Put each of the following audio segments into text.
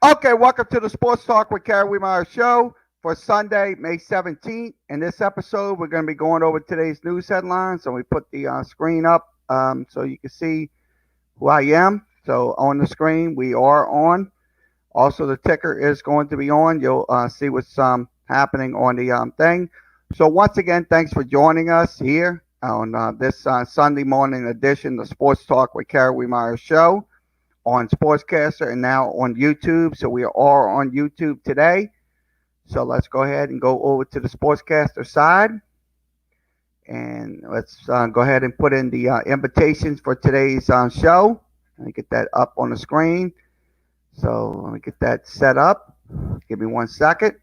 Okay, welcome to the Sports Talk with Kerry Wehmeyer show for Sunday, May 17th. In this episode, we're going to be going over today's news headlines. So we put the screen up so you can see who I am. So on the screen, we are on. Also, the ticker is going to be on. You'll see what's happening on the thing. So once again, thanks for joining us here on this Sunday morning edition of the Sports Talk with Kerry Wehmeyer show on Sportscaster and now on YouTube. So we are all on YouTube today. So let's go ahead and go over to the Sportscaster side. And let's go ahead and put in the invitations for today's show. Let me get that up on the screen. So let me get that set up. Give me 1 second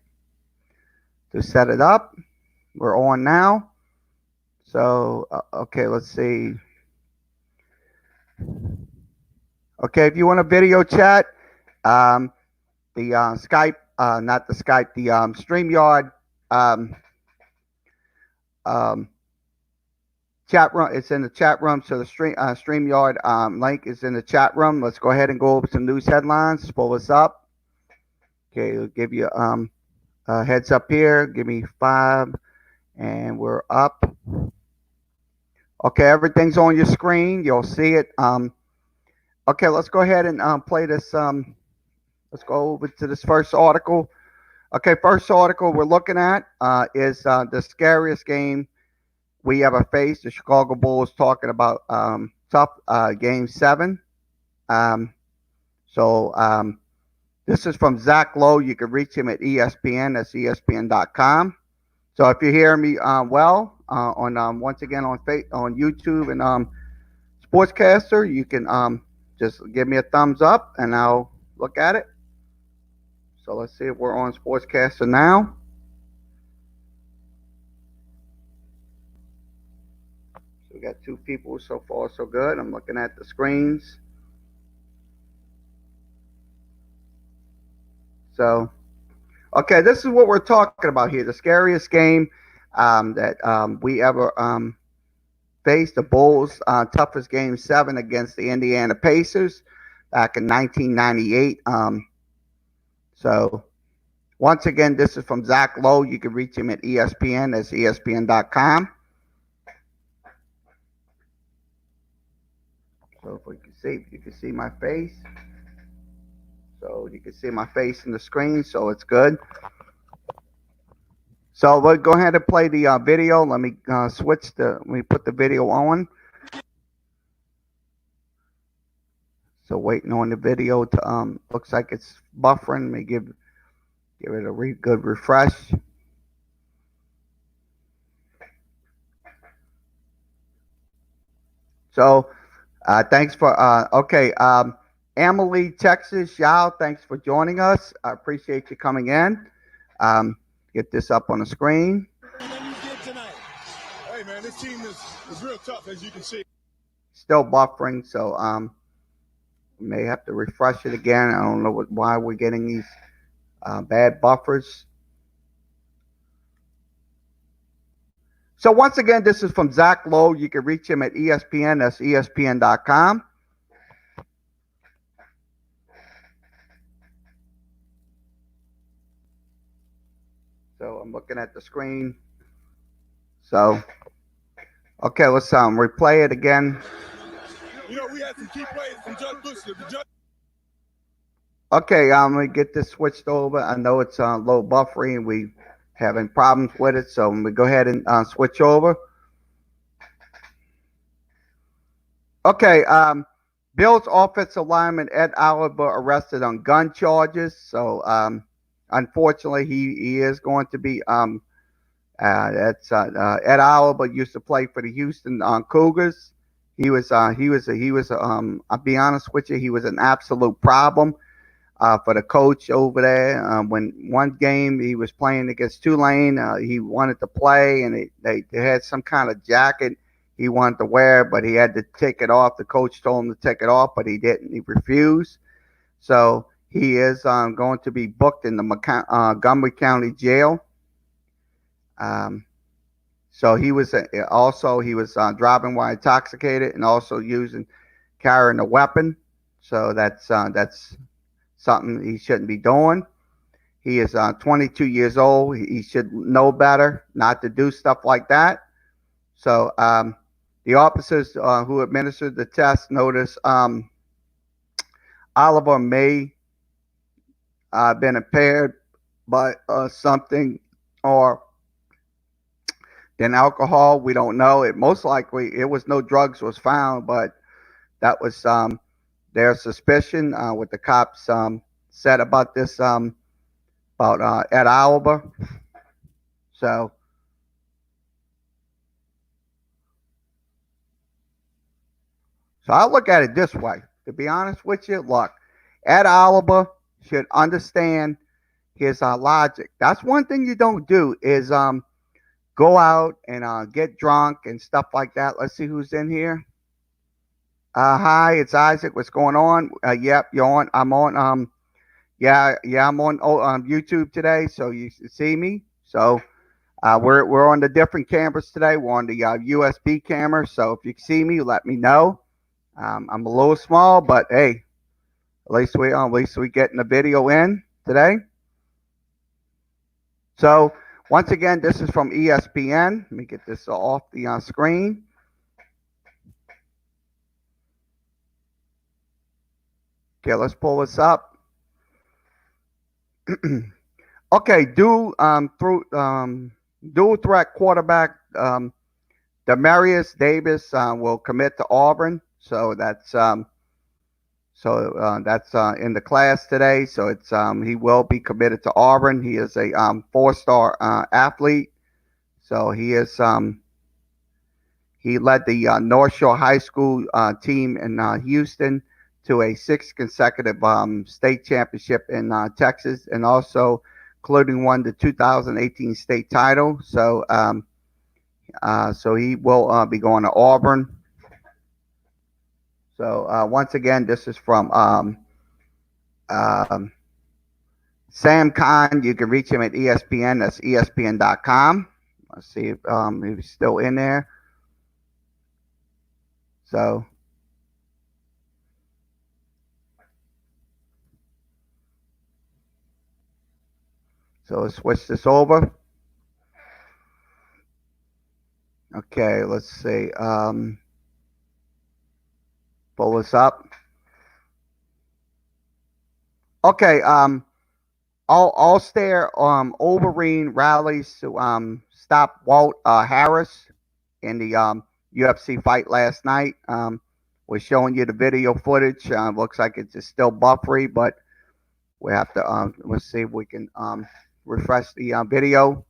to set it up. We're on now. So, okay, let's see. Okay, if you want a video chat, the Skype, not the Skype, the StreamYard chat room. It's in the chat room. So the StreamYard link is in the chat room. Let's go ahead and go over some news headlines. Pull this up. Okay, it'll give you a heads up here. Give me 5, and we're up. Okay, everything's on your screen. You'll see it. Okay, let's go ahead and play this. Let's go over to this first article. Okay, first article we're looking at is the scariest game we ever faced. The Chicago Bulls talking about tough game 7. This is from Zach Lowe. You can reach him at ESPN. That's ESPN.com. So if you hear me well on once again on YouTube and Sportscaster, you can just give me a thumbs up and I'll look at it. So let's see if we're on Sportscaster now. So we got 2 people. So far so good. I'm looking at the screens. So, okay, this is what we're talking about here. The scariest game that we ever faced. The Bulls' toughest game 7 against the Indiana Pacers back in 1998. So, once again, this is from Zach Lowe. You can reach him at ESPN. That's ESPN.com. So, if we can see, you can see my face. So, you can see my face in the screen. So, it's good. So, we'll go ahead and play the video. Let me let me put the video on. So waiting on the video to looks like it's buffering. Let me give it a good refresh. So thanks for okay. Emily, Texas, Yao, thanks for joining us. I appreciate you coming in. Get this up on the screen. Hey man, this team is real tough, as you can see. Still buffering, so may have to refresh it again. I don't know why we're getting these bad buffers. So once again, this is from Zach Lowe. You can reach him at ESPN. That's ESPN.com. So I'm looking at the screen. So, okay, let's replay it again. You know, we had some key players from Judge Bush. Okay, let me get this switched over. I know it's low buffering and we having problems with it, so we go ahead and switch over. Okay, Bills offensive lineman Ed Oliver arrested on gun charges. So unfortunately, he is going to be that's Ed Oliver used to play for the Houston Cougars. I'll be honest with you, he was an absolute problem for the coach over there. When one game he was playing against Tulane, he wanted to play, and they had some kind of jacket he wanted to wear, but he had to take it off. The coach told him to take it off, but he didn't. He refused. So he is going to be booked in the Montgomery County Jail. So he was driving while intoxicated and also carrying a weapon. So that's something he shouldn't be doing. He is 22 years old. He should know better not to do stuff like that. So the officers who administered the test noticed Oliver may been impaired by something or than alcohol. We don't know. It most likely it was no drugs was found, but that was their suspicion. What the cops said about this about Ed Alba. So I look at it this way. To be honest with you, look, Ed Alba should understand his logic. That's one thing you don't do is go out and get drunk and stuff like that. Let's see who's in here. Hi, it's Isaac. What's going on? Yep, you're on. I'm on. Yeah, I'm on YouTube today, so you see me. So we're on the different cameras today. We're on the USB camera. So if you see me, let me know. I'm a little small, but hey, at least we getting the video in today. So once again, this is from ESPN. Let me get this off the screen. Okay, let's pull this up. Okay, dual threat quarterback Demarius Davis will commit to Auburn. So that's in the class today. So it's he will be committed to Auburn. He is a 4-star athlete. So he is he led the North Shore High School team in Houston to a 6th consecutive state championship in Texas, and also including won the 2018 state title. So so he will be going to Auburn. So once again, this is from Sam Khan. You can reach him at ESPN. That's ESPN.com. Let's see if he's still in there. So let's switch this over. Okay, let's see. Pull this up. Okay, All-Star Wolverine rallies to stop Walt Harris in the UFC fight last night. We're showing you the video footage. Looks like it's still buffery, but we have to let's see if we can refresh the video.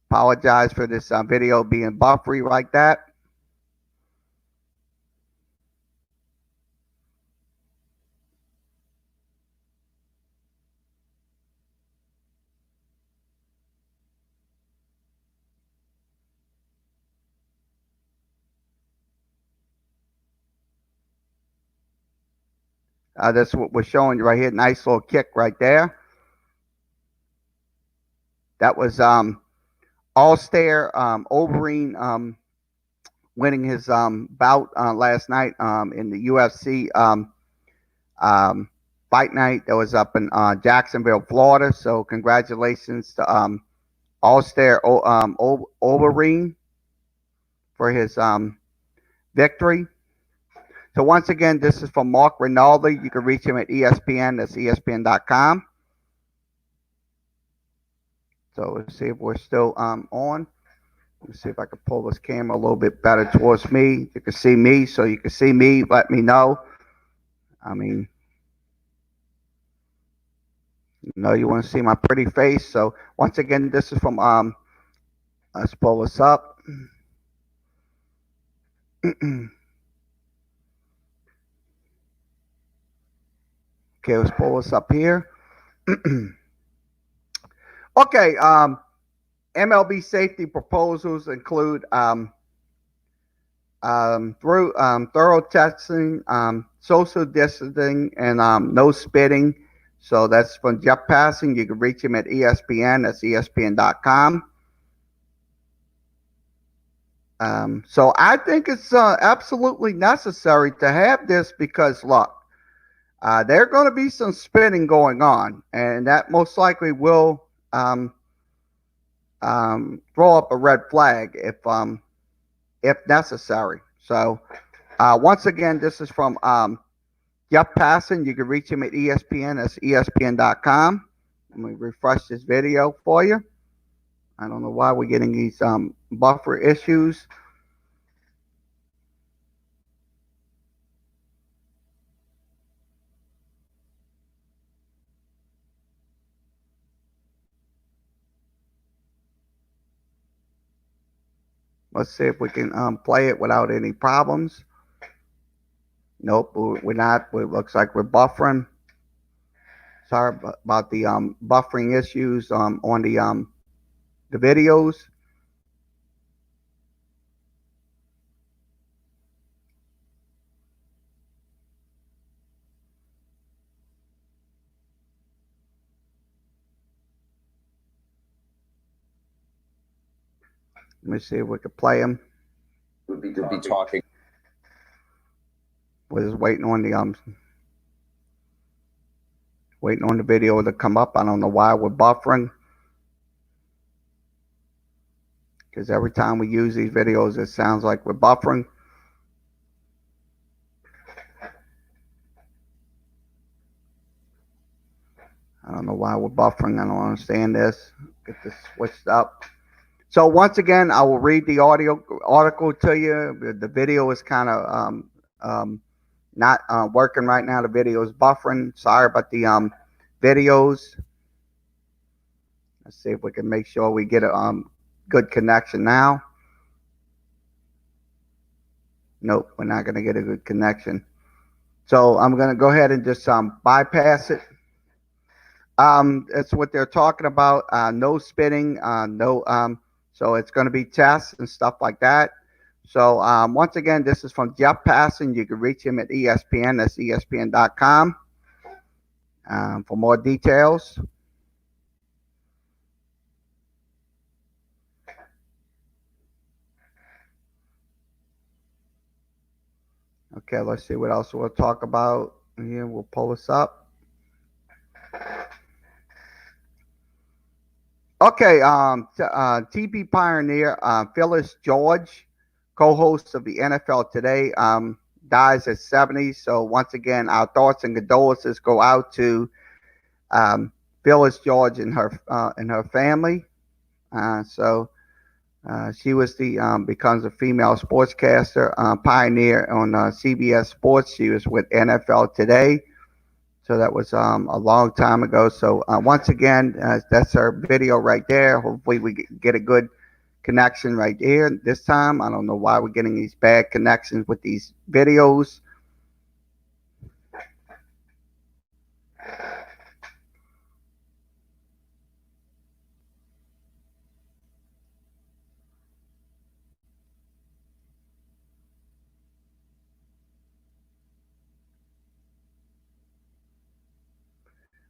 Apologize for this video being buffery like that. That's what we're showing you right here. Nice little kick right there. That was All-Star Wolverine winning his bout last night in the UFC fight night that was up in Jacksonville, Florida. So congratulations to All-Star Wolverine for his victory. So once again, this is from Mark Rinaldi. You can reach him at ESPN. That's ESPN.com. So let's see if we're still on. Let's see if I can pull this camera a little bit better towards me. You can see me, so you can see me. Let me know. I mean, you know, you want to see my pretty face. So once again, this is from let's pull this up. Okay, let's pull this up here. Okay, MLB safety proposals include through thorough testing, social distancing, and no spitting. So that's from Jeff Passing. You can reach him at ESPN. That's ESPN.com. So I think it's absolutely necessary to have this because, look, There are going to be some spinning going on, and that most likely will throw up a red flag if necessary. So once again, this is from Jeff Passan. You can reach him at ESPN. That's ESPN.com. Let me refresh this video for you. I don't know why we're getting these buffer issues. Let's see if we can play it without any problems. Nope, we're not. It looks like we're buffering. Sorry about the buffering issues on the videos. Let me see if we can play them. Would be talking. We're just waiting on the video to come up. I don't know why we're buffering, because every time we use these videos, it sounds like we're buffering. I don't know why we're buffering. I don't understand this. Get this switched up. So once again, I will read the article to you. The video is kind of not working right now. The video is buffering. Sorry about the videos. Let's see if we can make sure we get a good connection now. Nope, we're not going to get a good connection. So I'm going to go ahead and just bypass it. That's what they're talking about. No spitting, so it's going to be tests and stuff like that. So once again, this is from Jeff Passan. You can reach him at ESPN. That's ESPN.com for more details. Okay, let's see what else we'll talk about. Here, we'll pull this up. Okay, TV pioneer Phyllis George, co-host of the NFL Today, dies at 70. So once again, our thoughts and condolences go out to Phyllis George and her family. She was becomes a female sportscaster, pioneer on CBS Sports. She was with NFL Today. So that was a long time ago. So once again, that's our video right there. Hopefully we get a good connection right here this time. I don't know why we're getting these bad connections with these videos.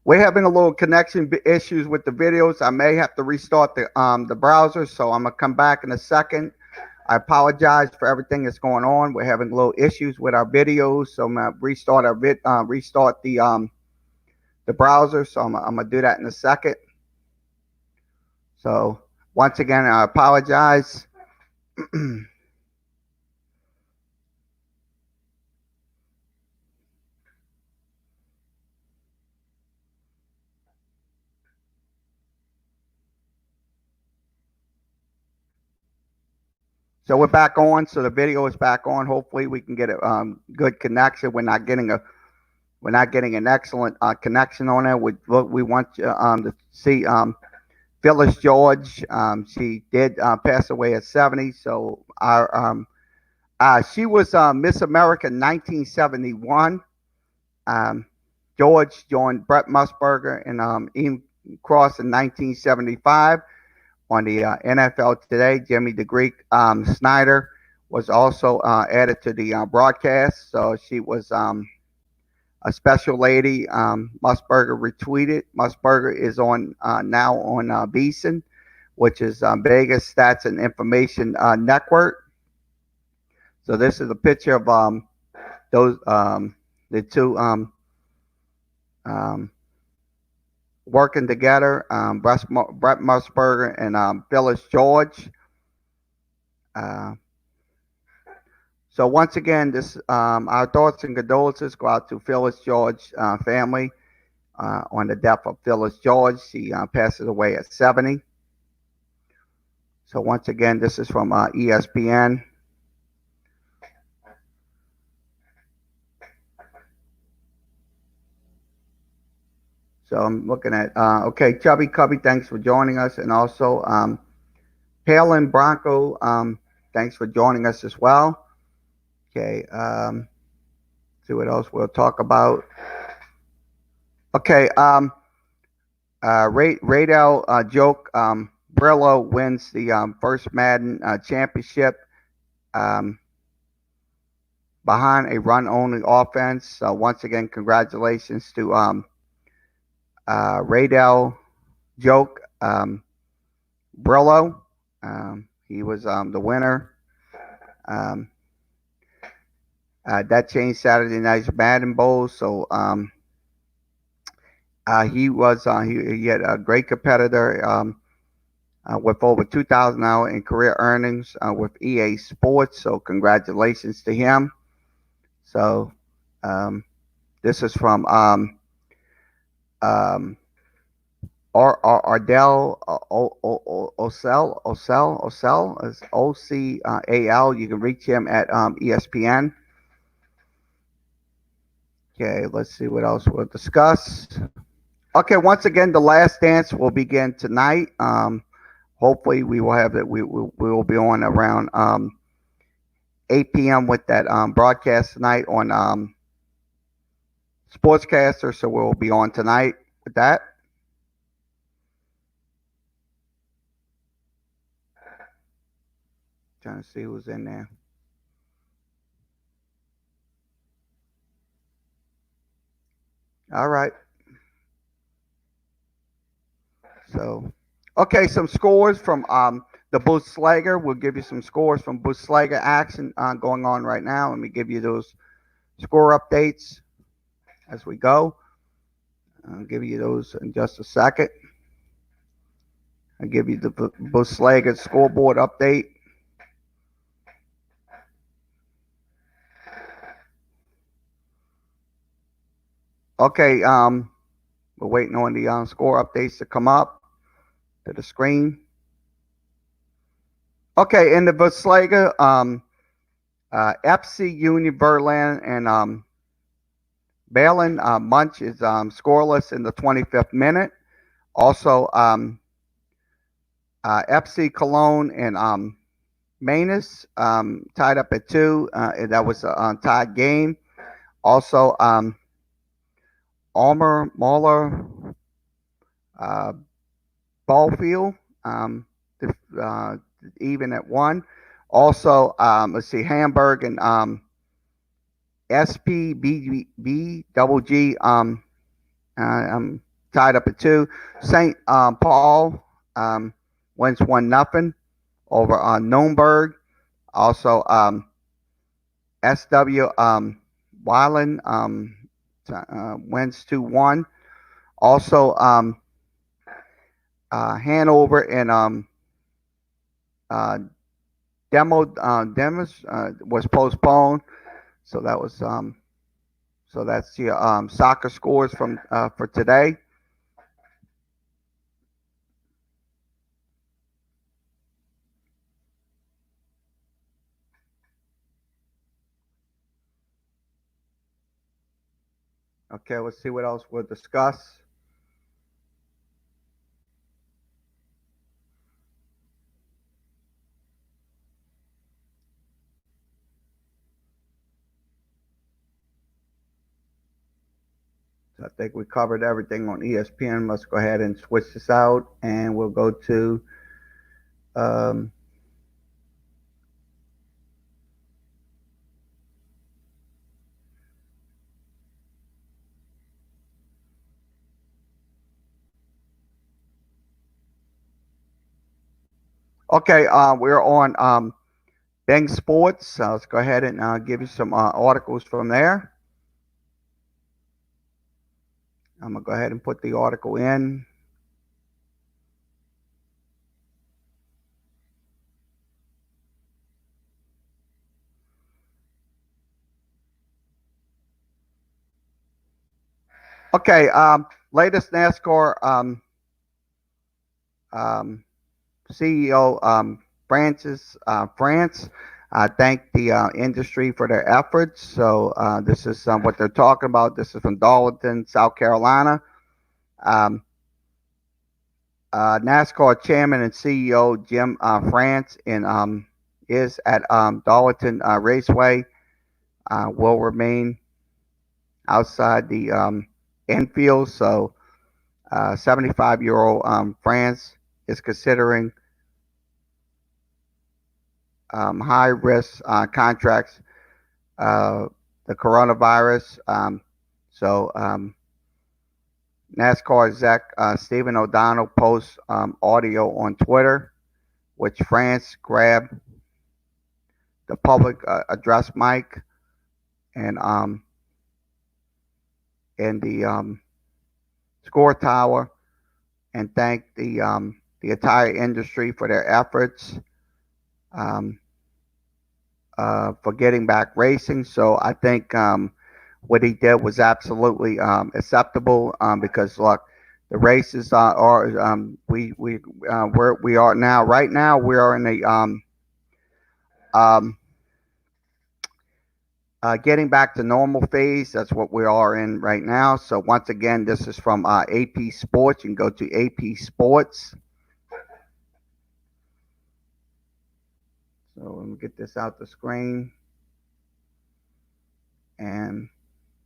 We're having a little connection issues with the videos. I may have to restart the browser, so I'm gonna come back in a second. I apologize for everything that's going on. We're having little issues with our videos, so I'm gonna restart the browser. So I'm gonna do that in a second. So once again, I apologize. So we're back on. So the video is back on. Hopefully we can get a good connection. We're not getting an excellent connection on it. We want you to see Phyllis George. She did pass away at 70. So she was Miss America 1971. George joined Brett Musburger and Ian Cross in 1975. On the NFL Today, Jimmy the Greek Snyder was also added to the broadcast. So she was a special lady. Musburger retweeted. Musburger is on now on Beeson, which is Vegas Stats and Information Network. So this is a picture of those the two um, working together. Brett Musburger and Phyllis George. Uh, so once again, this our thoughts and condolences go out to Phyllis George family on the death of Phyllis George. She passes away at 70. So once again, this is from ESPN. So I'm looking at, okay, Chubby Cubby, thanks for joining us. And also, Palin Bronco, thanks for joining us as well. Okay, see what else we'll talk about. Okay, Radel joke, Brillo wins the first Madden championship behind a run-only offense. So once again, congratulations to Radel joke. Brillo. He was the winner. That changed Saturday night's Madden Bowl. So he had a great competitor with over 2,000 hours in career earnings with EA Sports. So congratulations to him. So this is from Ardell Ocel is OCAL. You can reach him at ESPN. Okay, let's see what else we'll discuss. Okay, once again, the last dance will begin tonight. Hopefully, we will have it. We will be on around 8 p.m. with that broadcast tonight on Sportscaster. So we'll be on tonight with that. Trying to see who's in there. All right. So, okay, some scores from the Bundesliga. We'll give you some scores from Bundesliga action going on right now. Let me give you those score updates as we go. I'll give you those in just a second. I'll give you the Bundesliga scoreboard update. Okay, we're waiting on the score updates to come up to the screen. Okay, in the Bundesliga, FC Union Berlin and Berlin Munch is scoreless in the 25th minute. Also, FC Cologne and Mainz tied up at 2. That was a tied game. Also, Almer Moller Ballfield even at 1. Also, let's see, Hamburg and SPBG tied up at 2. St. Paul wins 1-0 over Nuremberg. Also, SW Weiland wins 2-1. Also, Hanover and Demos was postponed. So that was so that's your soccer scores from for today. Okay, let's see what else we'll discuss. So I think we covered everything on ESPN. Let's go ahead and switch this out, and we'll go to okay, we're on Bing Sports. So let's go ahead and give you some articles from there. I'm gonna go ahead and put the article in. Okay, latest NASCAR CEO France thanked the industry for their efforts. So this is what they're talking about. This is from Darlington, South Carolina. Um, NASCAR chairman and CEO Jim France is at Darlington Raceway. Will remain outside the infield. So 75-year-old France is considering high risk contracts, the coronavirus. NASCAR exec Stephen O'Donnell posts audio on Twitter, which France grabbed the public address mic and in the score tower and thanked the entire industry for their efforts. For getting back racing. So I think what he did was absolutely acceptable because look, the races are we are now right now we are in a um, getting back to normal phase. That's what we are in right now. So once again, this is from AP Sports. You can go to AP Sports. So let me get this out the screen. And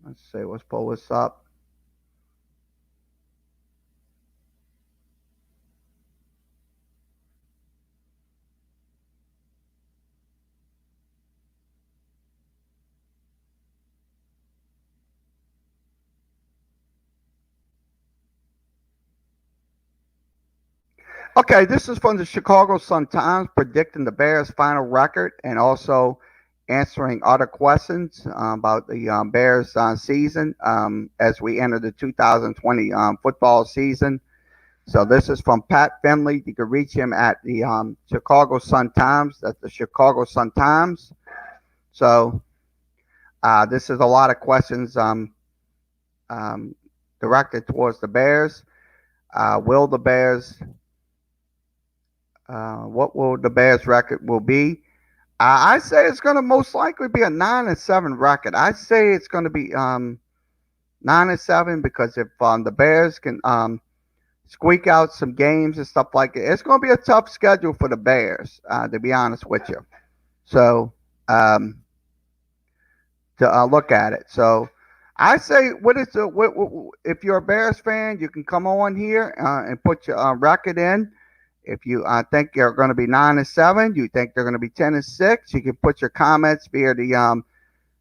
let's see, let's pull this up. Okay, this is from the Chicago Sun-Times predicting the Bears' final record and also answering other questions about the Bears season as we enter the 2020 football season. So this is from Pat Finley. You can reach him at the Chicago Sun-Times. That's the Chicago Sun-Times. So this is a lot of questions directed towards the Bears. Will the Bears what will the Bears record will be? I say it's going to most likely be a 9-7 record. I say it's going to be 9-7 because if the Bears can squeak out some games and stuff like that, it's going to be a tough schedule for the Bears. To be honest with you, so to look at it. So I say, if you're a Bears fan, you can come on here and put your record in. If you think they're going to be 9-7, you think they're going to be 10-6, you can put your comments via the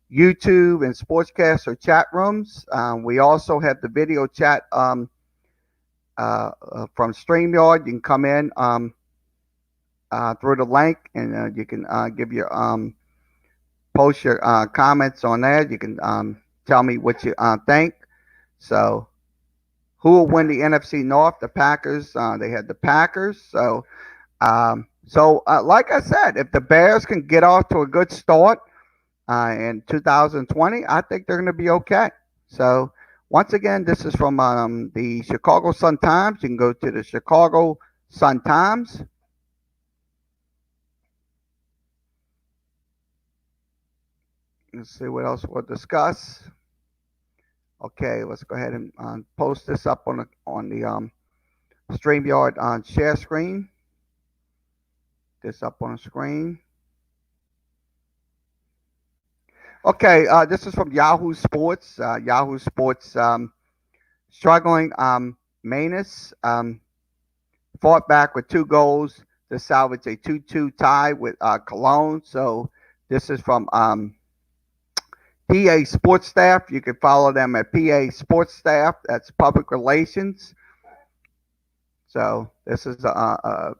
YouTube and Sportscaster chat rooms. We also have the video chat from StreamYard. You can come in through the link and you can give your post your comments on there. You can tell me what you think. So who will win the NFC North? The Packers. They had the Packers. So, like I said, if the Bears can get off to a good start in 2020, I think they're going to be okay. So, once again, this is from the Chicago Sun-Times. You can go to the Chicago Sun-Times. Let's see what else we'll discuss. Okay, let's go ahead and post this up on the StreamYard on share screen. This up on the screen. Okay, this is from Yahoo Sports. Yahoo Sports struggling. Manus fought back with 2 goals to salvage a 2-2 tie with Cologne. So this is from PA Sports Staff. You can follow them at PA Sports Staff. That's public relations. So this is a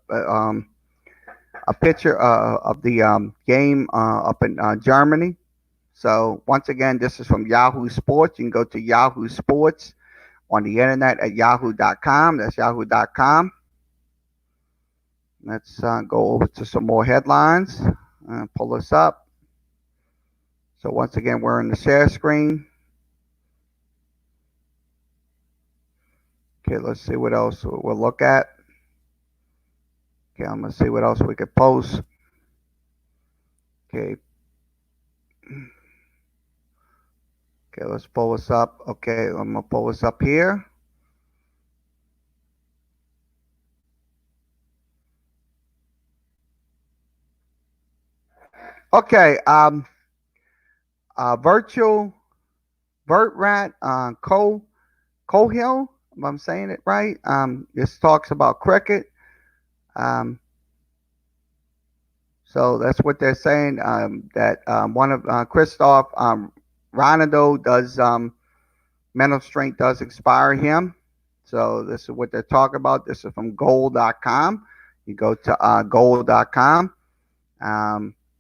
picture of the game up in Germany. So once again, this is from Yahoo Sports. You can go to Yahoo Sports on the internet at yahoo.com. That's yahoo.com. Let's go over to some more headlines. Pull this up. So once again, we're in the share screen. Okay, let's see what else we'll look at. Okay, I'm going to see what else we could post. Okay. Okay, let's pull this up. Okay, I'm going to pull this up here. Okay, virtual Vertrat Cohill, if I'm saying it right. This talks about cricket. So that's what they're saying. That one of Christoph Ronaldo does mental strength does expire him. So this is what they're talking about. This is from goal.com. You go to goal.com.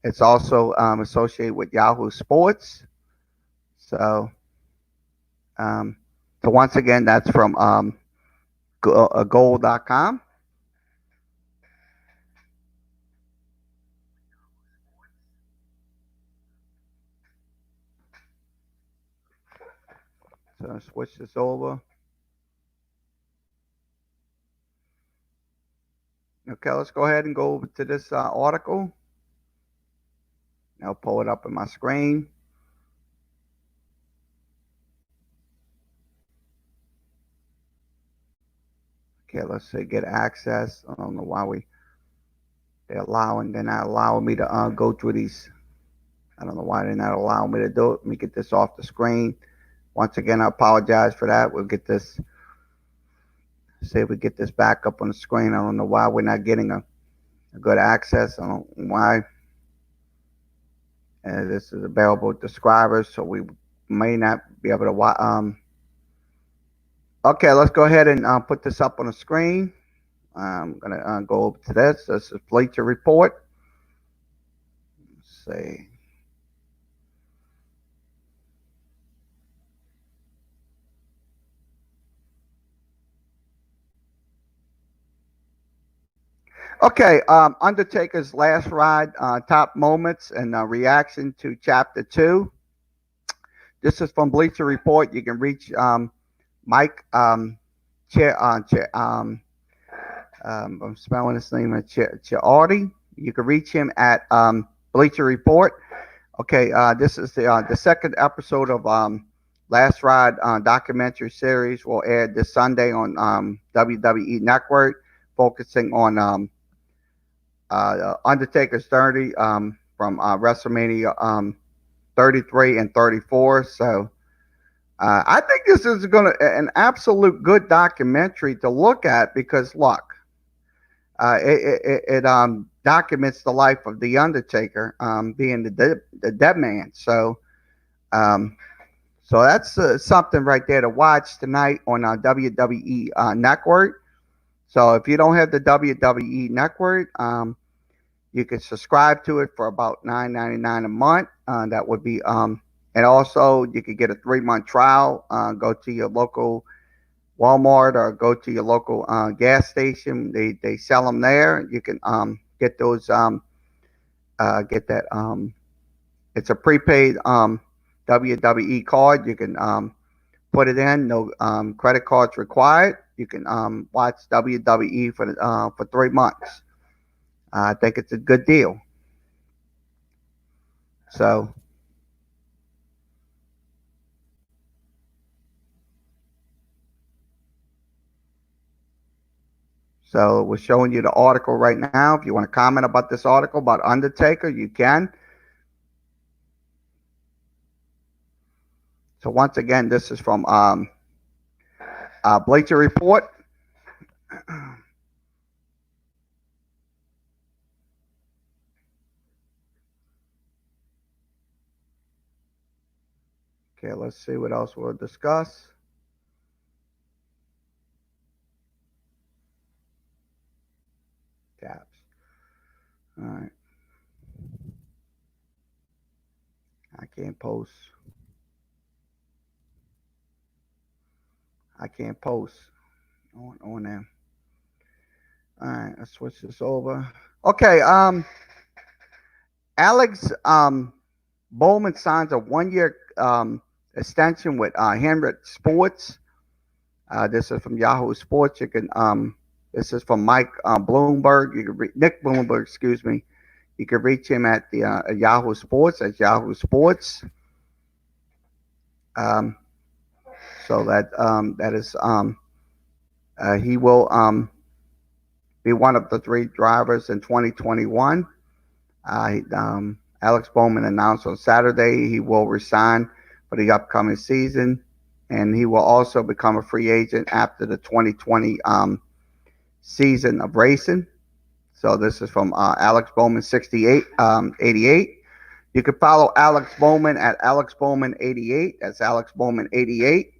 It's also associated with Yahoo Sports. So once again, that's from goal.com. So I'll switch this over. Okay, let's go ahead and go over to this article. I'll pull it up on my screen. Okay, let's say get access. I don't know why they're not allowing me to go through these. I don't know why they're not allowing me to do it. Let me get this off the screen. Once again, I apologize for that. We'll get this. See if we get this back up on the screen. I don't know why we're not getting a good access. I don't know why. This is available to subscribers, so we may not be able to watch. Okay, let's go ahead and put this up on the screen. I'm gonna go over to this. This is Bleacher Report. Let's see. Okay, Undertaker's last ride, top moments and reaction to Chapter 2. This is from Bleacher Report. You can reach Mike I'm spelling his name Chiardi. You can reach him at Bleacher Report. Okay, this is the second episode of Last Ride documentary series. Will air this Sunday on WWE Network, focusing on Undertaker's 30 from WrestleMania 33 and 34. So I think this is going to an absolute good documentary to look at because look, it documents the life of the Undertaker, being the dead man. So so that's something right there to watch tonight on WWE Network. So if you don't have the WWE Network, you can subscribe to it for about $9.99 a month. That would be and also you could get a 3-month trial. Go to your local Walmart or go to your local gas station. They sell them there. You can get those get that it's a prepaid WWE card. You can put it in. No credit cards required. You can watch WWE for 3 months. I think it's a good deal. So we're showing you the article right now. If you want to comment about this article about Undertaker, you can. So once again, this is from Bleacher Report. Okay, let's see what else we'll discuss. Tabs. All right. I can't post. I can't post on there. All right, let's switch this over. Okay, Alex Bowman signs a 1 year extension with Henrik Sports. This is from Yahoo Sports. You can this is from Mike Bloomberg. You can Nick Bloomberg, excuse me. You can reach him at the Yahoo Sports. That's Yahoo Sports. Um, so that is he will be one of the three drivers in 2021. Alex Bowman announced on Saturday he will resign for the upcoming season, and he will also become a free agent after the 2020 season of racing. So this is from Alex Bowman 88. You can follow Alex Bowman at Alex Bowman 88. That's Alex Bowman 88.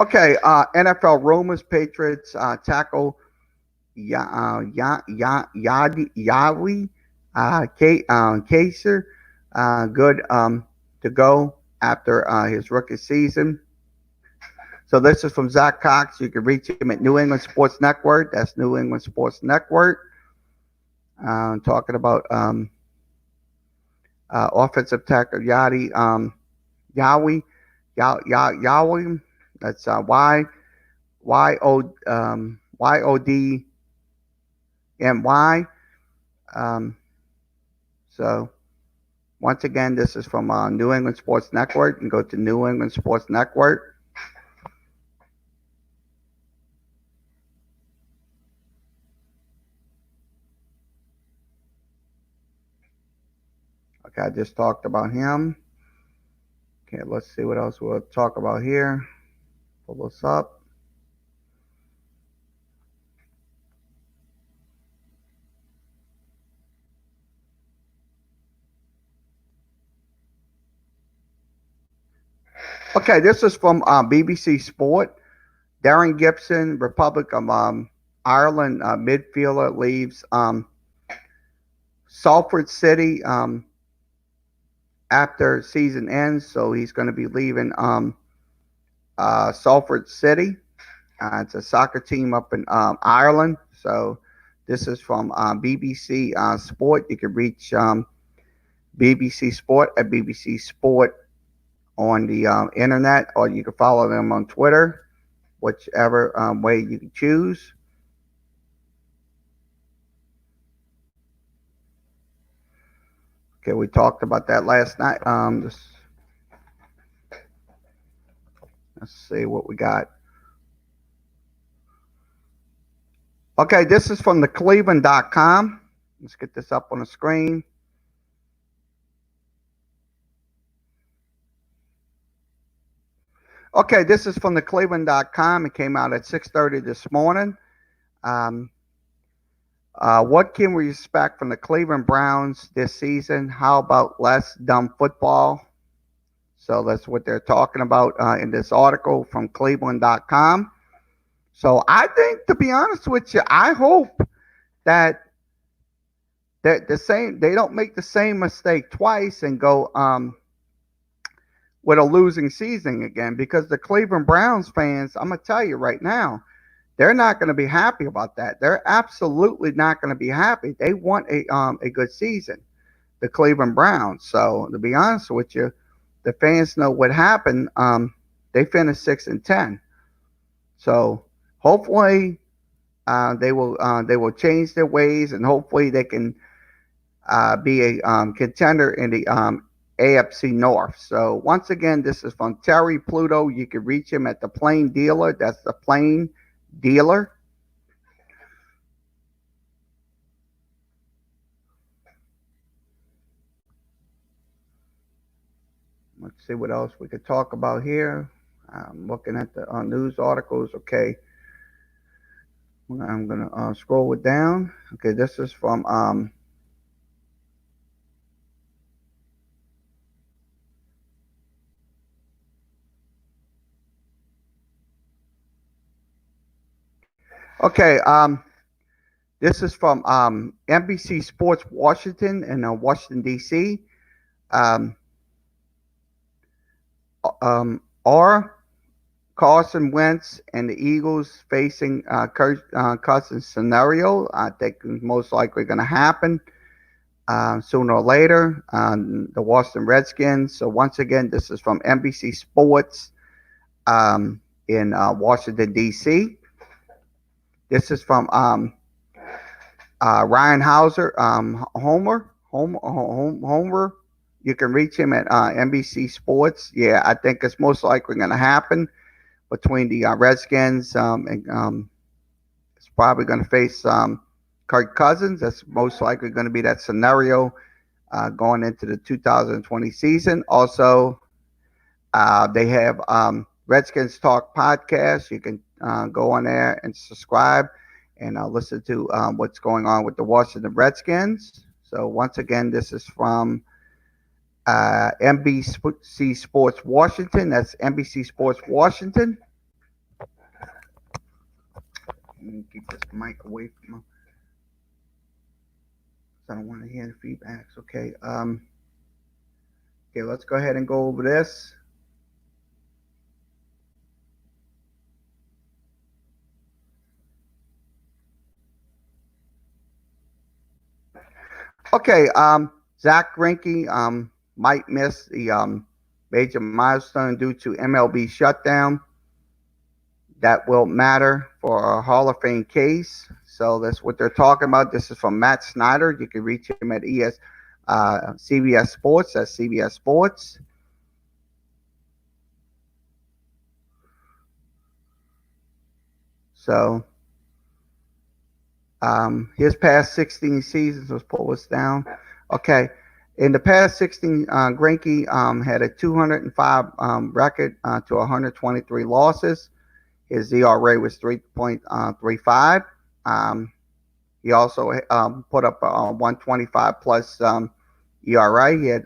Okay, NFL rumors: Patriots tackle Yawi Kaser, good to go after his rookie season. So this is from Zach Cox. You can reach him at New England Sports Network. That's New England Sports Network. Talking about offensive tackle Yawi Yawi. That's YODMY. So once again, this is from New England Sports Network. You can go to New England Sports Network. Okay, I just talked about him. Okay, let's see what else we'll talk about here. Pull this up. Okay, this is from BBC Sport. Darren Gibson, Republic of Ireland midfielder, leaves Salford City after season ends. So he's going to be leaving Salford City. It's a soccer team up in Ireland. So this is from BBC Sport. You can reach BBC Sport at BBC Sport on the internet, or you can follow them on Twitter, whichever way you can choose. Okay, we talked about that last night. Let's see what we got. Okay, this is from the Cleveland.com. Let's get this up on the screen. Okay, this is from the Cleveland.com. It came out at 6:30 this morning. What can we expect from the Cleveland Browns this season? How about less dumb football? So that's what they're talking about in this article from Cleveland.com. So I think, to be honest with you, I hope that they don't make the same mistake twice and go with a losing season again, because the Cleveland Browns fans, I'm gonna tell you right now, they're not going to be happy about that. They're absolutely not going to be happy. They want a good season, the Cleveland Browns. So to be honest with you, the fans know what happened. They finished 6-10. So hopefully they will change their ways, and hopefully they can be a contender in the AFC North. So once again, this is from Terry Pluto. You can reach him at the Plain Dealer. That's the Plain Dealer. Let's see what else we could talk about here. I'm looking at the news articles. Okay, I'm gonna scroll it down. Okay, this is from okay, this is from NBC Sports Washington in Washington D.C. Um, are Carson Wentz and the Eagles facing Cousins scenario? I think it's most likely going to happen sooner or later. The Washington Redskins. So once again, this is from NBC Sports in Washington D.C. This is from Ryan Hauser, Homer. You can reach him at NBC Sports. Yeah, I think it's most likely going to happen between the Redskins and it's probably going to face Kirk Cousins. That's most likely going to be that scenario going into the 2020 season. Also, they have Redskins Talk podcast. You can go on there and subscribe and listen to what's going on with the Washington Redskins. So once again, this is from NBC Sports Washington. That's NBC Sports Washington. Let me keep this mic away from me. I don't want to hear the feedbacks. Okay. Okay, let's go ahead and go over this. Okay, Zach Greinke might miss the major milestone due to MLB shutdown. That will matter for a Hall of Fame case. So that's what they're talking about. This is from Matt Snyder. You can reach him at CBS Sports. That's CBS Sports. So his past 16 seasons, let's pull this down. Okay. In the past 16, Greinke had a 205 record to 123 losses. His ERA was 3.35. He also put up a 125 plus ERA. He had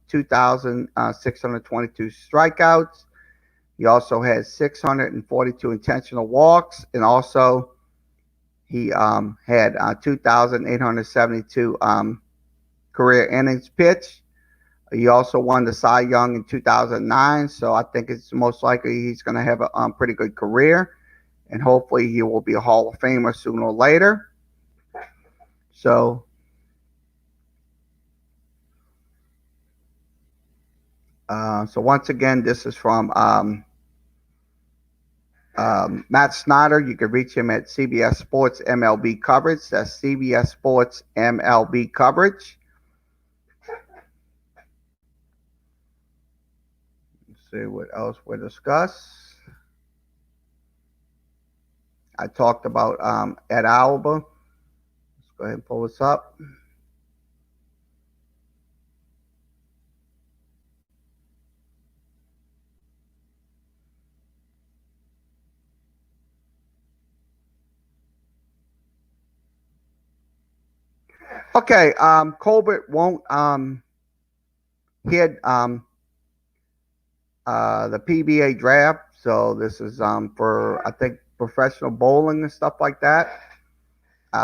2,622 strikeouts. He also had 642 intentional walks, and also he had 2,872 career innings pitched. He also won the Cy Young in 2009, so I think it's most likely he's going to have a pretty good career, and hopefully he will be a Hall of Famer sooner or later. So, once again, this is from Matt Snyder. You can reach him at CBS Sports MLB coverage. That's CBS Sports MLB coverage. See what else we discuss. I talked about Ed Alba. Let's go ahead and pull this up. Okay, Colbert won't hit the PBA draft. So this is for, I think, professional bowling and stuff like that.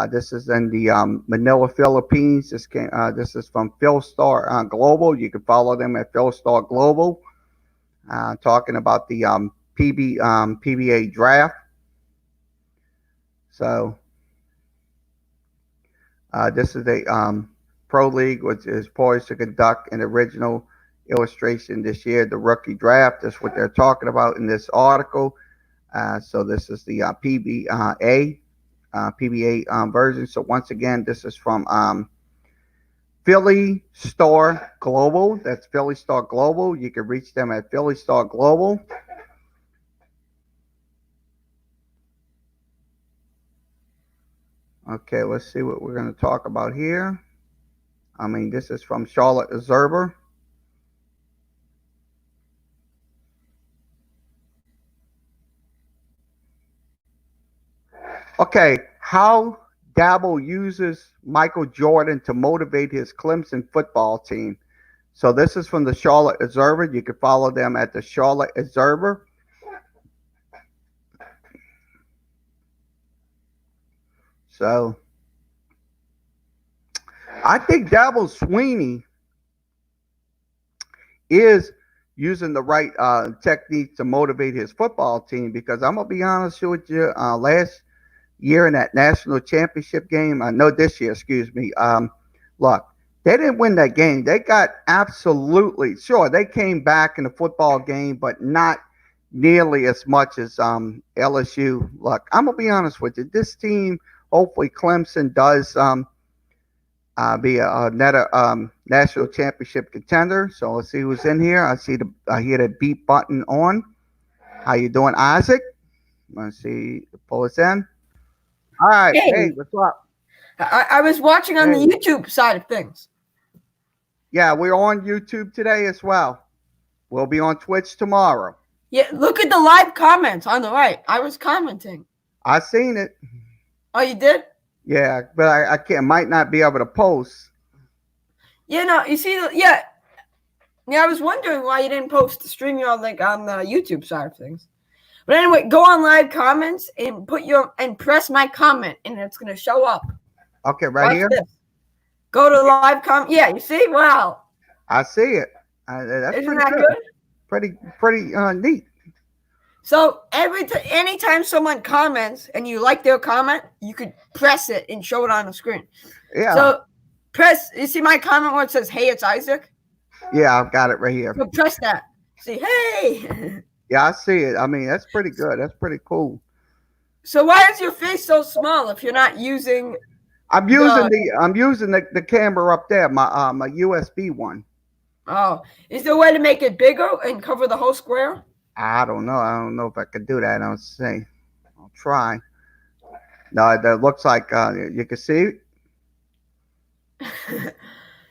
This is in the Manila, Philippines. This is from Phil Star Global. You can follow them at Phil Star Global. Talking about the PBA draft. So this is a pro league which is poised to conduct an original illustration this year, the rookie draft. That's what they're talking about in this article. So this is the PBA version. So once again, this is from Philly Star Global. That's Philly Star Global. You can reach them at Philly Star Global. Okay, let's see what we're going to talk about here. I mean, this is from Charlotte Observer. Okay, how Dabble uses Michael Jordan to motivate his Clemson football team. So this is from the Charlotte Observer. You can follow them at the Charlotte Observer. So I think Dabble Sweeney is using the right technique to motivate his football team, because I'm gonna be honest with you. Last year in that national championship game, no, this year, excuse me. Look, they didn't win that game. They got absolutely sure they came back in the football game, but not nearly as much as LSU. Look, I'm gonna be honest with you. This team, hopefully, Clemson does be another national championship contender. So let's see who's in here. I hear the beep button on. How you doing, Isaac? Let's see. Pull us in. All right. Hey, what's up? I was watching on the YouTube side of things. Yeah, we're on YouTube today as well. We'll be on Twitch tomorrow. Yeah, look at the live comments on the right. I was commenting. I seen it. Oh, you did? Yeah, but I can't. Might not be able to post. Yeah, no. You see, yeah. I was wondering why you didn't post the StreamYard link on the YouTube side of things. But anyway, go on live comments and press my comment, and it's gonna show up. Okay, right Watch here. This. Go to live comment. Yeah, you see? Wow. I see it. That's Isn't pretty that good. good? Pretty neat. So anytime someone comments and you like their comment, you could press it and show it on the screen. Yeah. So you see my comment where it says, "Hey, it's Isaac." Yeah, I've got it right here. So press that. See, hey. Yeah, I see it. I mean, that's pretty good. That's pretty cool. So why is your face so small if you're not using? I'm using the camera up there, my USB one. Oh, is there a way to make it bigger and cover the whole square? I don't know. I don't know if I can do that. I'll see. I'll try. No, that looks like you can see it.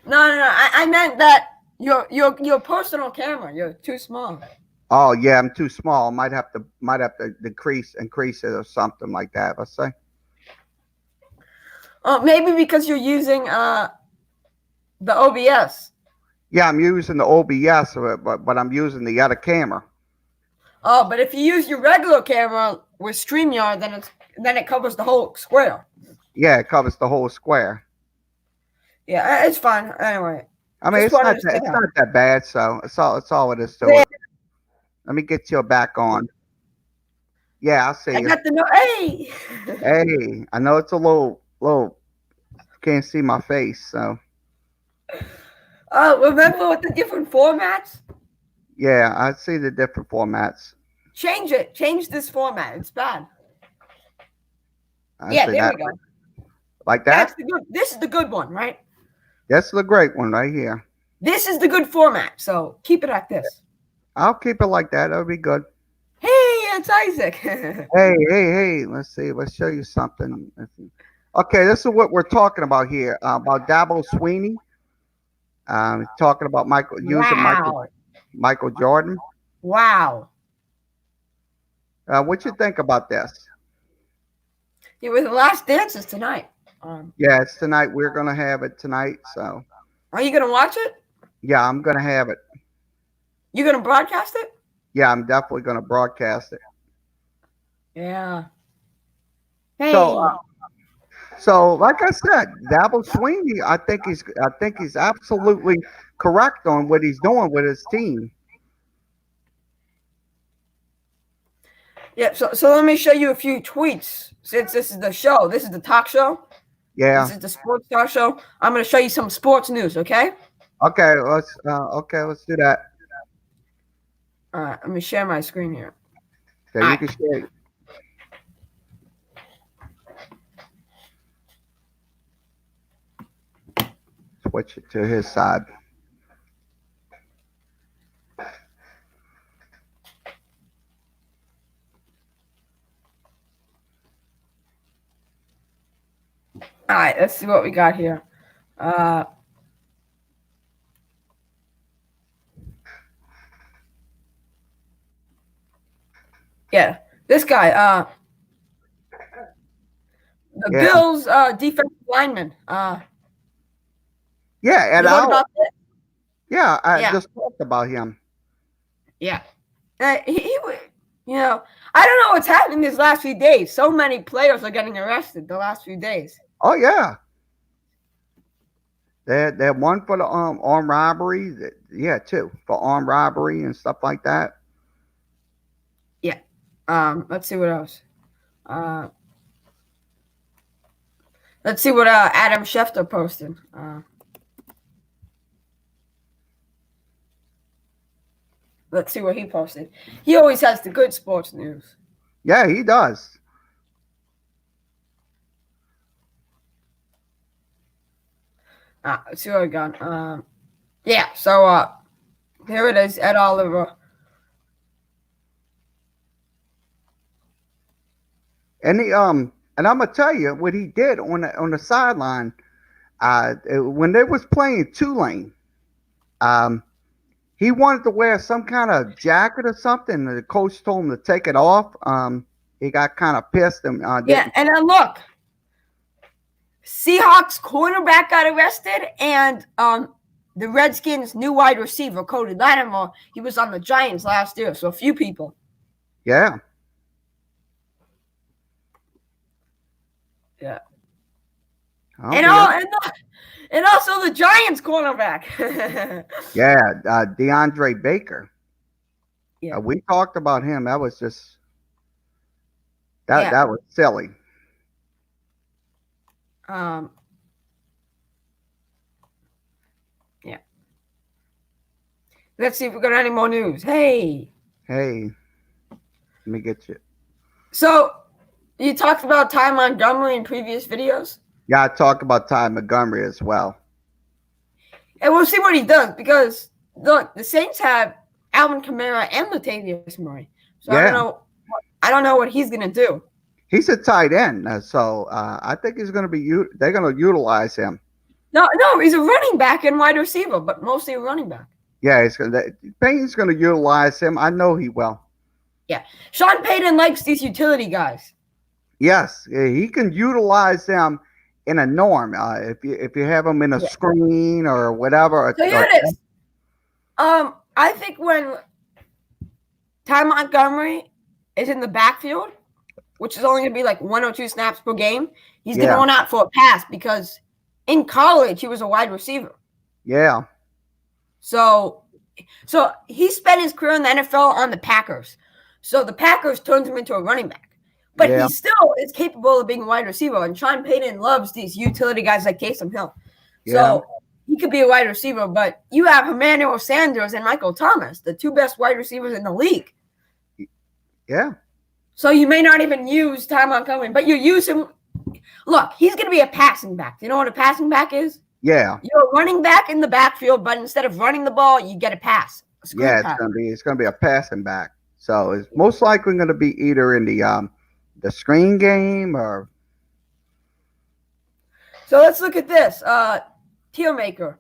No. I meant that your personal camera. You're too small. Oh yeah, I'm too small. Might have to increase it or something like that. Let's say. Oh, maybe because you're using the OBS. Yeah, I'm using the OBS, but I'm using the other camera. Oh, but if you use your regular camera with StreamYard, then it covers the whole square. Yeah, it covers the whole square. Yeah, it's fine. Anyway. I mean, it's not that bad. So it's all it is to it. Let me get you back on. Yeah, I see. I got the hey. Hey, I know it's a little. Can't see my face, so. Oh, remember with the different formats? Yeah, I see the different formats. Change it. Change this format. It's bad. There we go. Like that? This is the good one, right? That's the great one right here. This is the good format, so keep it like this. I'll keep it like that. That'll be good. Hey, it's Isaac. Hey. Let's see. Let's show you something. Okay, this is what we're talking about here. About Dabble Sweeney. Talking about Michael Jordan. Wow. What you think about this? It was the last dances tonight. Yeah, it's tonight. We're gonna have it tonight. So. Are you gonna watch it? Yeah, I'm gonna have it. You gonna broadcast it? Yeah, I'm definitely gonna broadcast it. Yeah. Hey. So like I said, Dabble Sweeney, I think he's absolutely correct on what he's doing with his team. Yeah, so let me show you a few tweets. Since this is the show, this is the talk show. Yeah. This is the sports talk show. I'm going to show you some sports news, okay? Okay, let's do that. All right, let me share my screen here. Okay, you can share it. Switch it to his side. All right, let's see what we got here. Yeah, this guy. The Yeah. Bills defensive lineman. Yeah, You and heard about that? yeah, I Yeah. just talked about him. Yeah. He you know, I don't know what's happening these last few days. So many players are getting arrested the last few days. Oh yeah, they one for the armed robbery. Yeah, two for armed robbery and stuff like that. Yeah. Let's see what else. Let's see what Adam Schefter posted. Let's see what he posted. He always has the good sports news. Yeah, he does. Let's see what I got. Yeah, so here it is, Ed Oliver. And and I'm gonna tell you what he did on the sideline. When they was playing Tulane, he wanted to wear some kind of jacket or something. The coach told him to take it off. He got kind of pissed and Yeah, and then look, Seahawks cornerback got arrested, and the Redskins' new wide receiver, Cody Lattimore, he was on the Giants last year. So a few people. yeah. Yeah. Oh, And also the Giants cornerback. yeah, DeAndre Baker. Yeah. We talked about him. That was just that was silly. Yeah. Let's see if we got any more news. Hey, let me get you. So you talked about Ty Montgomery in previous videos. Yeah, I talked about Ty Montgomery as well. And we'll see what he does because look, the Saints have Alvin Kamara and Latavius Murray. So Yeah. I don't know what he's gonna do. He's a tight end, so I think he's going to be. They're going to utilize him. No, he's a running back and wide receiver, but mostly a running back. Yeah, Payton's going to utilize him. I know he will. Yeah, Sean Payton likes these utility guys. Yes, he can utilize them in a norm. If you have them in a screen or whatever. So here it is. I think when Ty Montgomery is in the backfield, which is only going to be like 1 or 2 snaps per game, he's going to run out for a pass because in college he was a wide receiver. Yeah. So he spent his career in the NFL on the Packers. So the Packers turned him into a running back. But he still is capable of being a wide receiver. And Sean Payton loves these utility guys like Taysom Hill. So he could be a wide receiver. But you have Emmanuel Sanders and Michael Thomas, the 2 best wide receivers in the league. Yeah. So you may not even use Ty Montgomery, but you use him. Look, he's going to be a passing back. Do you know what a passing back is? Yeah. You're a running back in the backfield, but instead of running the ball, you get a pass. Yeah, it's gonna be a passing back. So it's most likely going to be either in the screen game or. So let's look at this. Tier maker.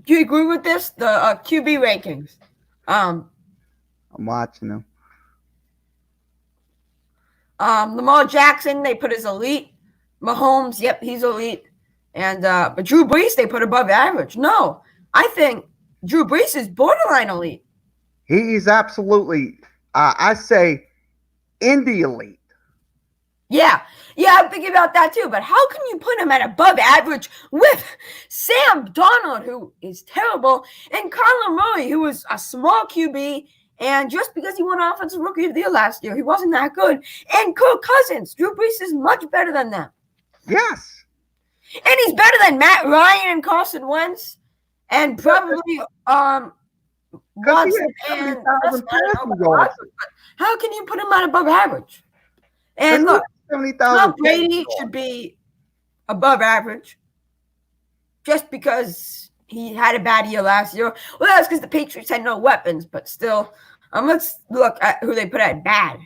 Do you agree with this? The QB rankings. I'm watching them. Lamar Jackson, they put as elite. Mahomes, yep, he's elite. And but Drew Brees, they put above average. No, I think Drew Brees is borderline elite. He's absolutely, I say, in the elite. Yeah, I'm thinking about that too. But how can you put him at above average with Sam Darnold, who is terrible, and Kyler Murray, who was a small QB, and just because he won Offensive Rookie of the Year last year, he wasn't that good. And Kirk Cousins, Drew Brees is much better than them. Yes. And he's better than Matt Ryan and Carson Wentz, and probably Watson and how can you put him at above average? And look, Tom Brady should be above average just because he had a bad year last year. Well, that's because the Patriots had no weapons, but still, let's look at who they put at bad.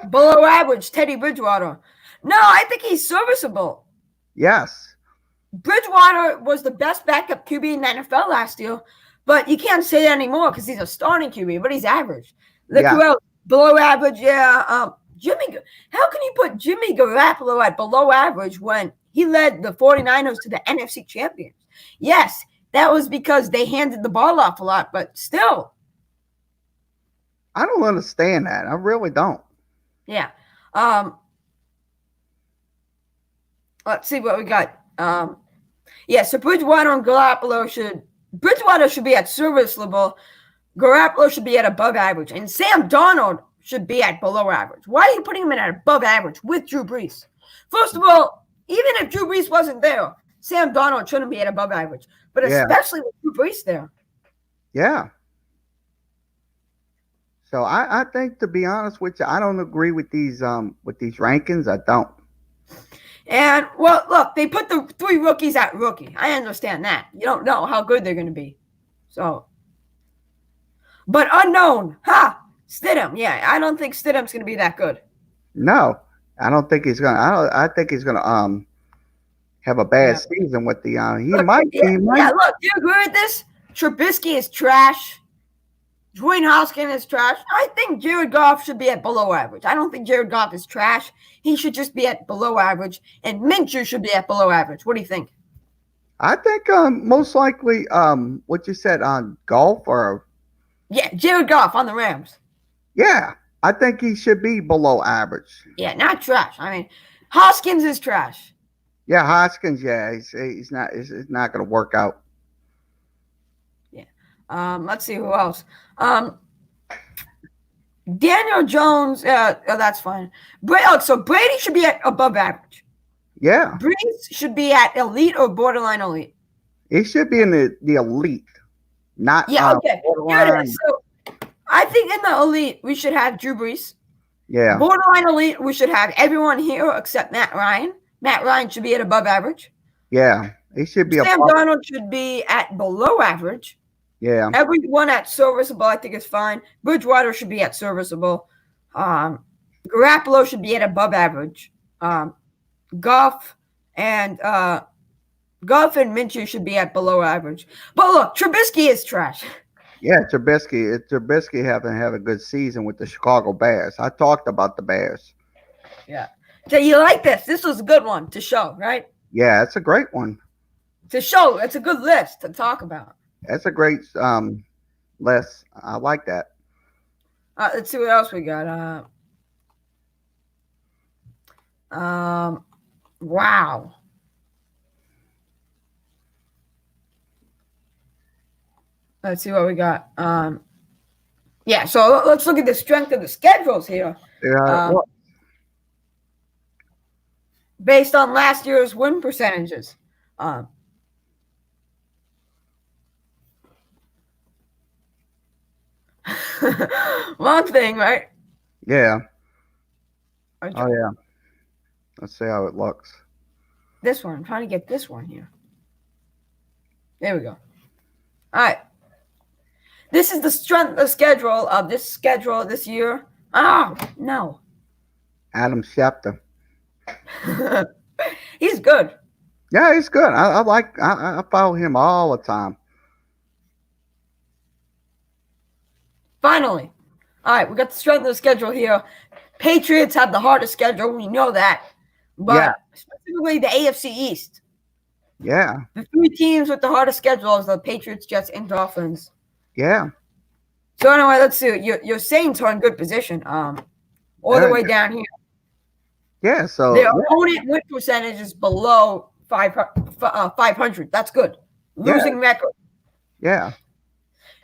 Below average, Teddy Bridgewater. No, I think he's serviceable. Yes. Bridgewater was the best backup QB in the NFL last year, But you can't say that anymore because he's a starting QB, but he's average. Look Yeah. who else. Below average, yeah. Jimmy, how can you put Jimmy Garoppolo at below average when he led the 49ers to the NFC Champions? Yes, that was because they handed the ball off a lot, but still. I don't understand that. I really don't. Yeah. Let's see what we got. Yeah, so Bridgewater and Garoppolo should be at serviceable. Garoppolo should be at above average. And Sam Darnold should be at below average. Why are you putting him in at above average with Drew Brees? First of all, even if Drew Brees wasn't there, Sam Darnold shouldn't be at above average. But especially with Drew Brees there. Yeah. So I think, to be honest with you, I don't agree with these rankings. I don't. And, well, look, they put the 3 rookies at rookie. I understand that. You don't know how good they're going to be. So, but unknown. Stidham. Yeah, I don't think Stidham's going to be that good. No, I don't think he's gonna. I think he's gonna have a bad season with the. He might. Yeah, look, do you agree with this? Trubisky is trash. Dwayne Haskins is trash. I think Jared Goff should be at below average. I don't think Jared Goff is trash. He should just be at below average. And Minshew should be at below average. What do you think? I think most likely what you said on golf or. Yeah, Jared Goff on the Rams. Yeah, I think he should be below average. Yeah, not trash. I mean, Hoskins is trash. Yeah, Hoskins. Yeah, he's not. It's not going to work out. Yeah. Let's see who else. Daniel Jones. That's fine. So Brady should be at above average. Yeah. Breeze should be at elite or borderline elite. He should be in the elite, not okay. borderline. So I think in the elite we should have Drew Brees. Yeah. Borderline elite we should have everyone here except Matt Ryan. Matt Ryan should be at above average. Yeah, he should be. Sam Darnold should be at below average. Yeah. Everyone at serviceable, I think, is fine. Bridgewater should be at serviceable. Garoppolo should be at above average. Goff and Minshew should be at below average. But look, Trubisky is trash. Yeah, Trubisky haven't had a good season with the Chicago Bears. I talked about the Bears. Yeah. So you like this? This was a good one to show, right? Yeah, it's a great one. To show, it's a good list to talk about. That's a great list. I like that. Let's see what else we got. Wow. Let's see what we got. Yeah, so let's look at the strength of the schedules here. Yeah. Based on last year's win percentages. Long thing, right? Yeah. Okay. Oh, yeah. Let's see how it looks. This one. I'm trying to get this one here. There we go. All right. This is the strength of the schedule of this year. Oh, no. Adam Schefter. He's good. Yeah, he's good. I follow him all the time. Finally. All right, we got the strength of the schedule here. Patriots have the hardest schedule. We know that. But specifically the AFC East. Yeah. The 3 teams with the hardest schedule is the Patriots, Jets, and Dolphins. Yeah. So anyway, let's see. Your Saints are in good position. All the way down here. Yeah, so their opponent win percentage is below 500. That's good. Losing record. Yeah.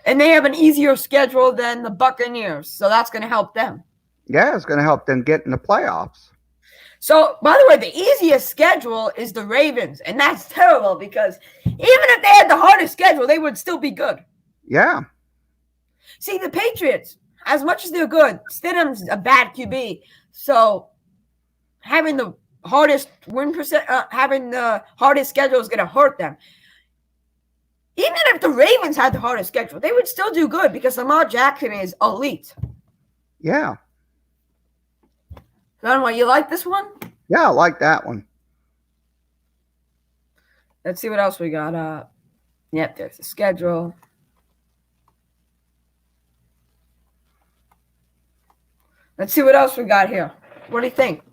And they have an easier schedule than the Buccaneers, so that's going to help them. Yeah, it's going to help them get in the playoffs. So, by the way, the easiest schedule is the Ravens, and that's terrible because even if they had the hardest schedule, they would still be good. Yeah. See, the Patriots, as much as they're good, Stidham's a bad QB, so having the hardest having the hardest schedule is going to hurt them. Even if the Ravens had the hardest schedule, they would still do good because Lamar Jackson is elite. Yeah. So, anyway, you like this one? Yeah, I like that one. Let's see what else we got. Yep, there's the schedule. Let's see what else we got here. What do you think?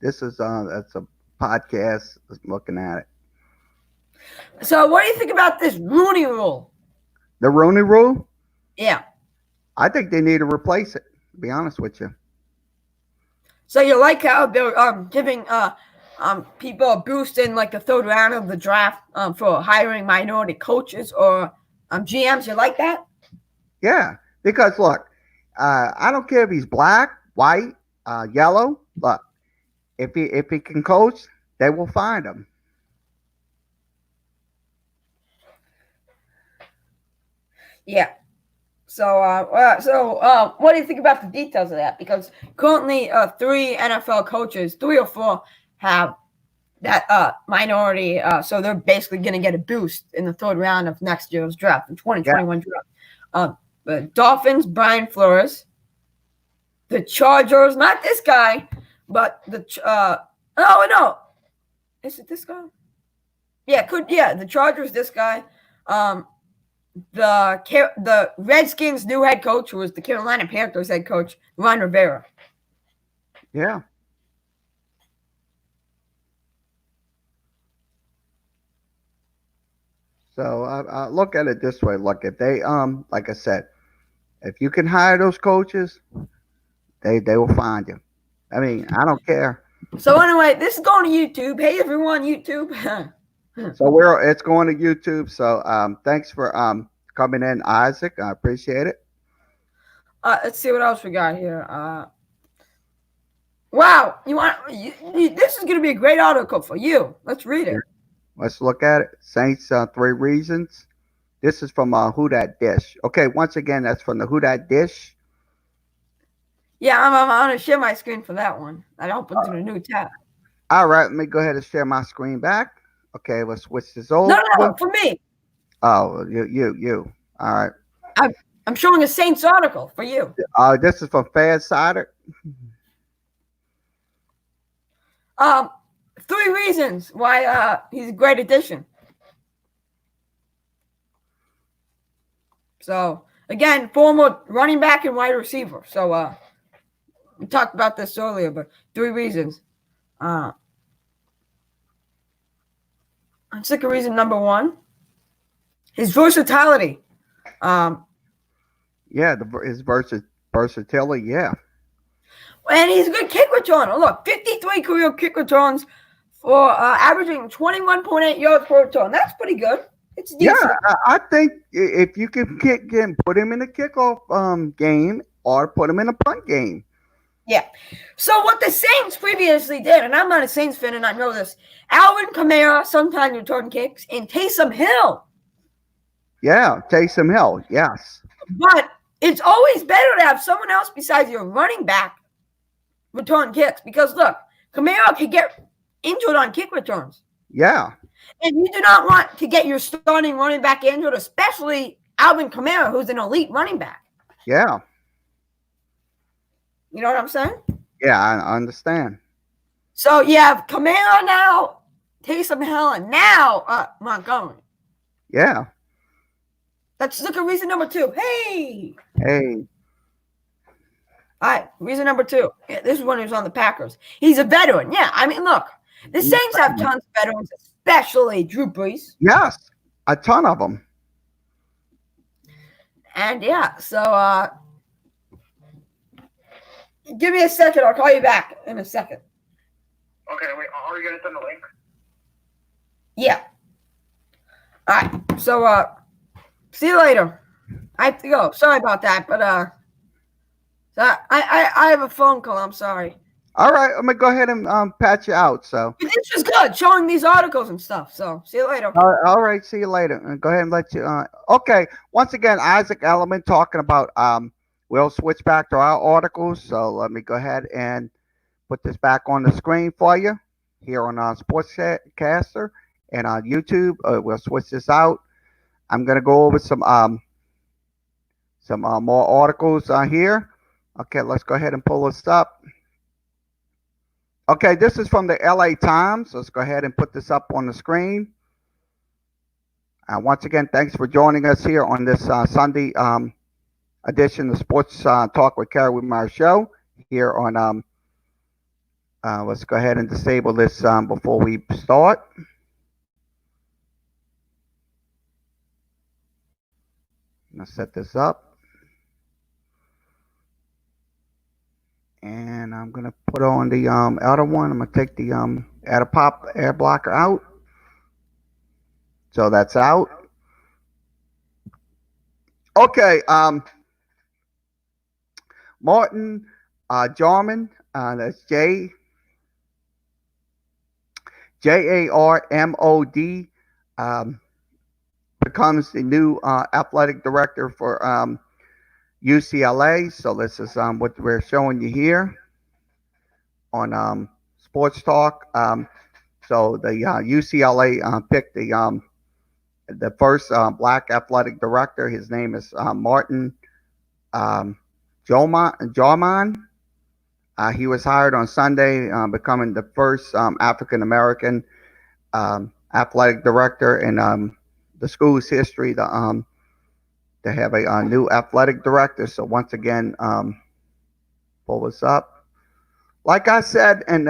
This is that's a podcast. Looking at it. So, what do you think about this Rooney Rule? The Rooney Rule. Yeah. I think they need to replace it. To be honest with you. So you like how they're giving people a boost in like the third round of the draft for hiring minority coaches or GMs? You like that? Yeah, because look, I don't care if he's black, white, yellow. Look, if he can coach, they will find him. Yeah. So, what do you think about the details of that? Because currently, 3 NFL coaches, 3 or 4, have that minority. So they're basically going to get a boost in the third round of next year's draft, the 2021 draft. The Dolphins, Brian Flores. The Chargers, not this guy, but the no, is it this guy? Yeah, the Chargers, this guy. The Redskins' new head coach, who was the Carolina Panthers head coach, Ron Rivera. Yeah. So I look at it this way. Look, if they like I said, if you can hire those coaches, they will find you. I mean, I don't care. So anyway, this is going to YouTube. Hey everyone, YouTube. So it's going to YouTube. So thanks for coming in, Isaac. I appreciate it. Let's see what else we got here. Wow, this is going to be a great article for you. Let's read it. Let's look at it. Saints 3 reasons. This is from Who Dat Dish. Okay, once again, that's from the Who Dat Dish. Yeah, I'm going to share my screen for that one. I opened to a new tab. All right, let me go ahead and share my screen back. Okay, let's switch this over. No, for me. Oh, you. All right. I'm showing a Saints article for you. This is from Farsighted. 3 reasons why he's a great addition. So, again, former running back and wide receiver. So, we talked about this earlier, but 3 reasons. Let's look at reason number 1. His versatility. Yeah, his versatility, yeah. And he's a good kick returner. Look, 53 career kick returns for averaging 21.8 yards per return. That's pretty good. It's decent. Yeah, I think if you can put him in a kickoff game or put him in a punt game. Yeah. So what the Saints previously did, and I'm not a Saints fan and I know this, Alvin Kamara sometimes returned kicks and Taysom Hill. Yeah, Taysom Hill, yes. But it's always better to have someone else besides your running back return kicks because, look, Kamara can get injured on kick returns. Yeah. And you do not want to get your starting running back injured, especially Alvin Kamara, who's an elite running back. Yeah. You know what I'm saying? Yeah, I understand. So you have Kamara now, Taysom Hill, and now Montgomery. Yeah. Let's look at reason number 2. Hey. All right, reason number 2. Yeah, this is when he was on the Packers. He's a veteran. Yeah, I mean, look, the Saints have tons of veterans, especially Drew Brees. Yes, a ton of them. And yeah, so give me a second. I'll call you back in a second. Okay, wait, are you going to send the link? Yeah. All right, so see you later. I have to go. Sorry about that, but so I have a phone call. I'm sorry. All right, I'm gonna go ahead and patch you out. So But this was good, showing these articles and stuff. So see you later. all right, see you later. Go ahead and let you. Okay, once again, Isaac Element talking about. We'll switch back to our articles. So let me go ahead and put this back on the screen for you here on Sportscaster and on YouTube. We'll switch this out. I'm gonna go over some more articles here. Okay, let's go ahead and pull this up. Okay, this is from the LA Times. Let's go ahead and put this up on the screen. Once again, thanks for joining us here on this Sunday edition of Sports Talk with Kerry Wehmeyer show here on. Let's go ahead and disable this before we start. I'm gonna set this up, and I'm gonna put on the outer one. I'm gonna take the air blocker out. So that's out. Okay. Martin Jarman. That's Jarmod. Becomes the new athletic director for UCLA. So this is what we're showing you here on Sports Talk. So the UCLA picked the first black athletic director. His name is Martin Jarman. He was hired on Sunday, becoming the first African American athletic director in the school's history to have a new athletic director. So once again, pull this up. Like I said in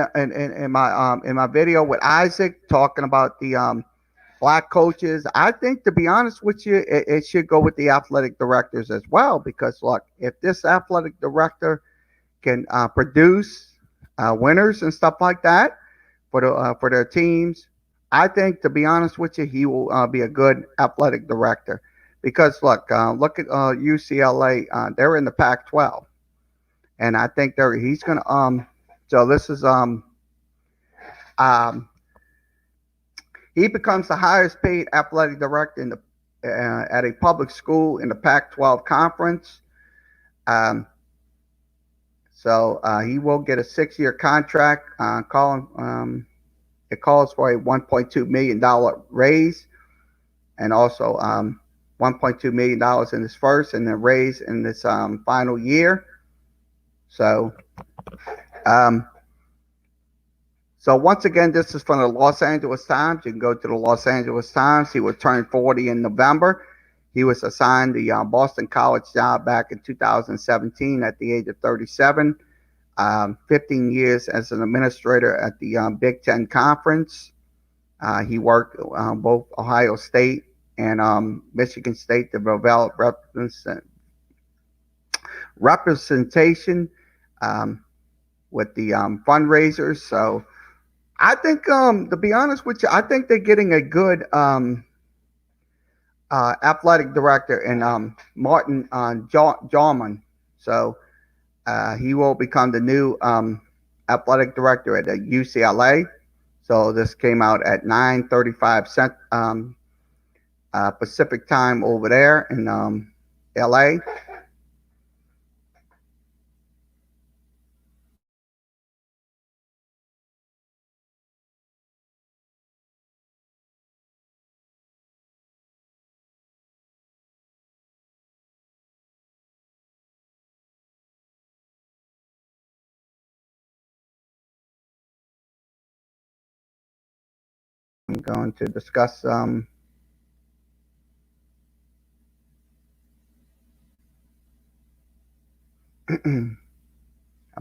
my video with Isaac talking about the black coaches, I think, to be honest with you, it should go with the athletic directors as well, because look, if this athletic director can produce winners and stuff like that for their teams, I think, to be honest with you, he will be a good athletic director. Because look at UCLA, they're in the Pac-12, and I think he's gonna. So this is he becomes the highest paid athletic director in the at a public school in the Pac-12 conference. So he will get a 6-year contract. It calls for a $1.2 million raise, and also $1.2 million in his first, and then raise in this final year. So, so once again, this is from the Los Angeles Times. You can go to the Los Angeles Times. He will turn 40 in November. He was assigned the Boston College job back in 2017 at the age of 37. 15 years as an administrator at the Big Ten Conference. He worked both Ohio State and Michigan State to develop representation with the fundraisers. So I think, to be honest with you, I think they're getting a good athletic director in Martin Jarman. So he will become the new athletic director at UCLA. So this came out at 9:35 Pacific time over there in LA. I'm going to discuss I'm going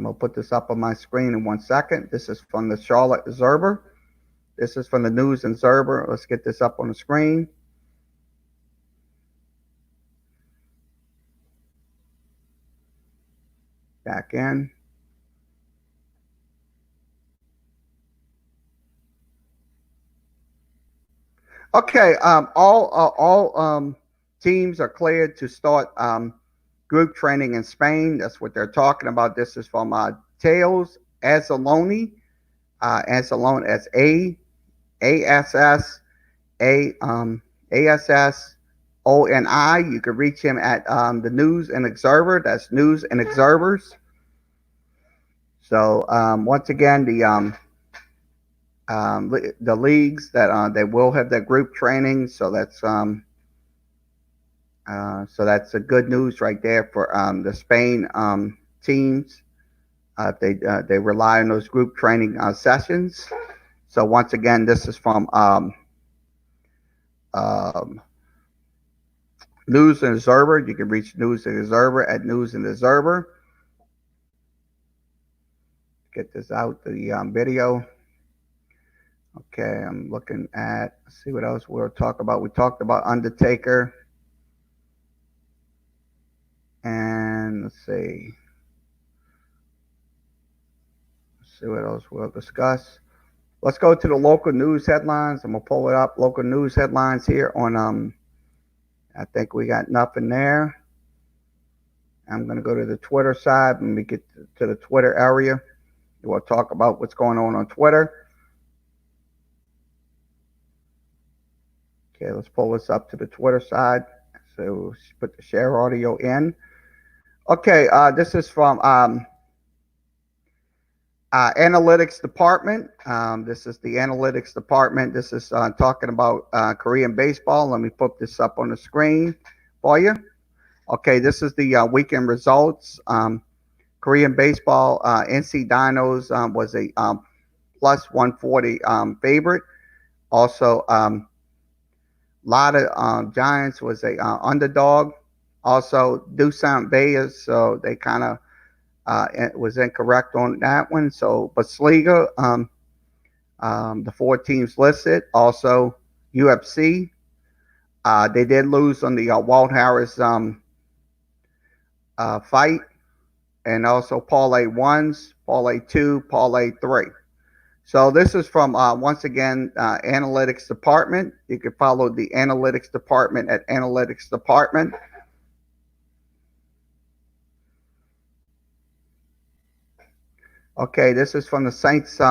to put this up on my screen in 1 second. This is from the Charlotte Observer. This is from the News and Observer. Let's get this up on the screen. Back in. Okay, all teams are cleared to start group training in Spain. That's what they're talking about. This is from Tails Azzaloni. Azzaloni as ASSONI. You can reach him at the News and Observer. That's News and Observers. So once again, the leagues that they will have their group training. So that's a good news right there for the Spain teams. They rely on those group training sessions. So once again, this is from News and Observer. You can reach News and Observer at News and Observer. Get this out, the video. Okay, I'm looking at, let's see what else we'll talk about. We talked about Undertaker. And let's see what else we'll discuss. Let's go to the local news headlines. I'm gonna pull it up. Local news headlines here on I think we got nothing there. I'm gonna go to the Twitter side. When we get to the Twitter area, we'll talk about what's going on Twitter. Okay, let's pull this up to the Twitter side. So put the share audio in. Okay, this is from analytics department. This is the analytics department. This is talking about Korean baseball. Let me put this up on the screen for you. Okay, this is the weekend results. Korean baseball, NC Dinos was a plus 140 favorite. Also, Lotta Giants was a underdog. Also, Doosan Bayers, so they kind of it was incorrect on that one. So Bundesliga, the 4 teams listed. Also UFC, they did lose on the Walt Harris fight, and also Parlay 1s, Parlay 2, Parlay 3. So this is from once again analytics department. You can follow the analytics department at analytics department. Okay, this is from the Saints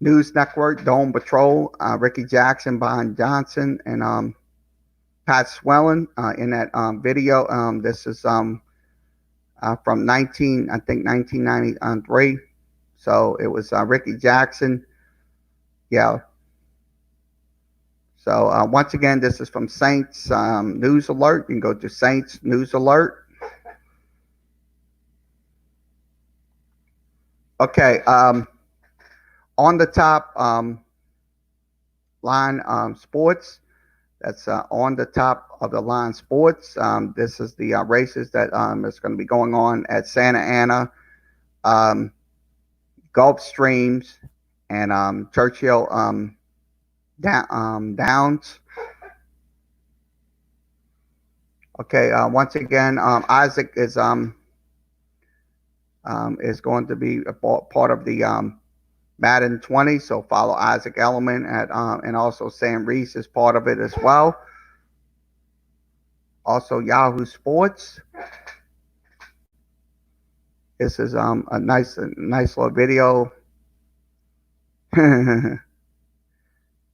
News Network, Dome Patrol, Ricky Jackson, Bon Johnson, and Pat Swellen in that video. This is from 1993. So it was Ricky Jackson. Yeah. So once again, this is from Saints News Alert. You can go to Saints News Alert. Okay, on the top line sports, that's on the top of the line sports. This is the races that is going to be going on at Santa Ana, Gulf Streams, and Churchill Downs. Okay, once again, Isaac is going to be a part of the Madden 20, so follow Isaac Elliman at and also Sam Reese is part of it as well. Also Yahoo Sports. This is a nice little video.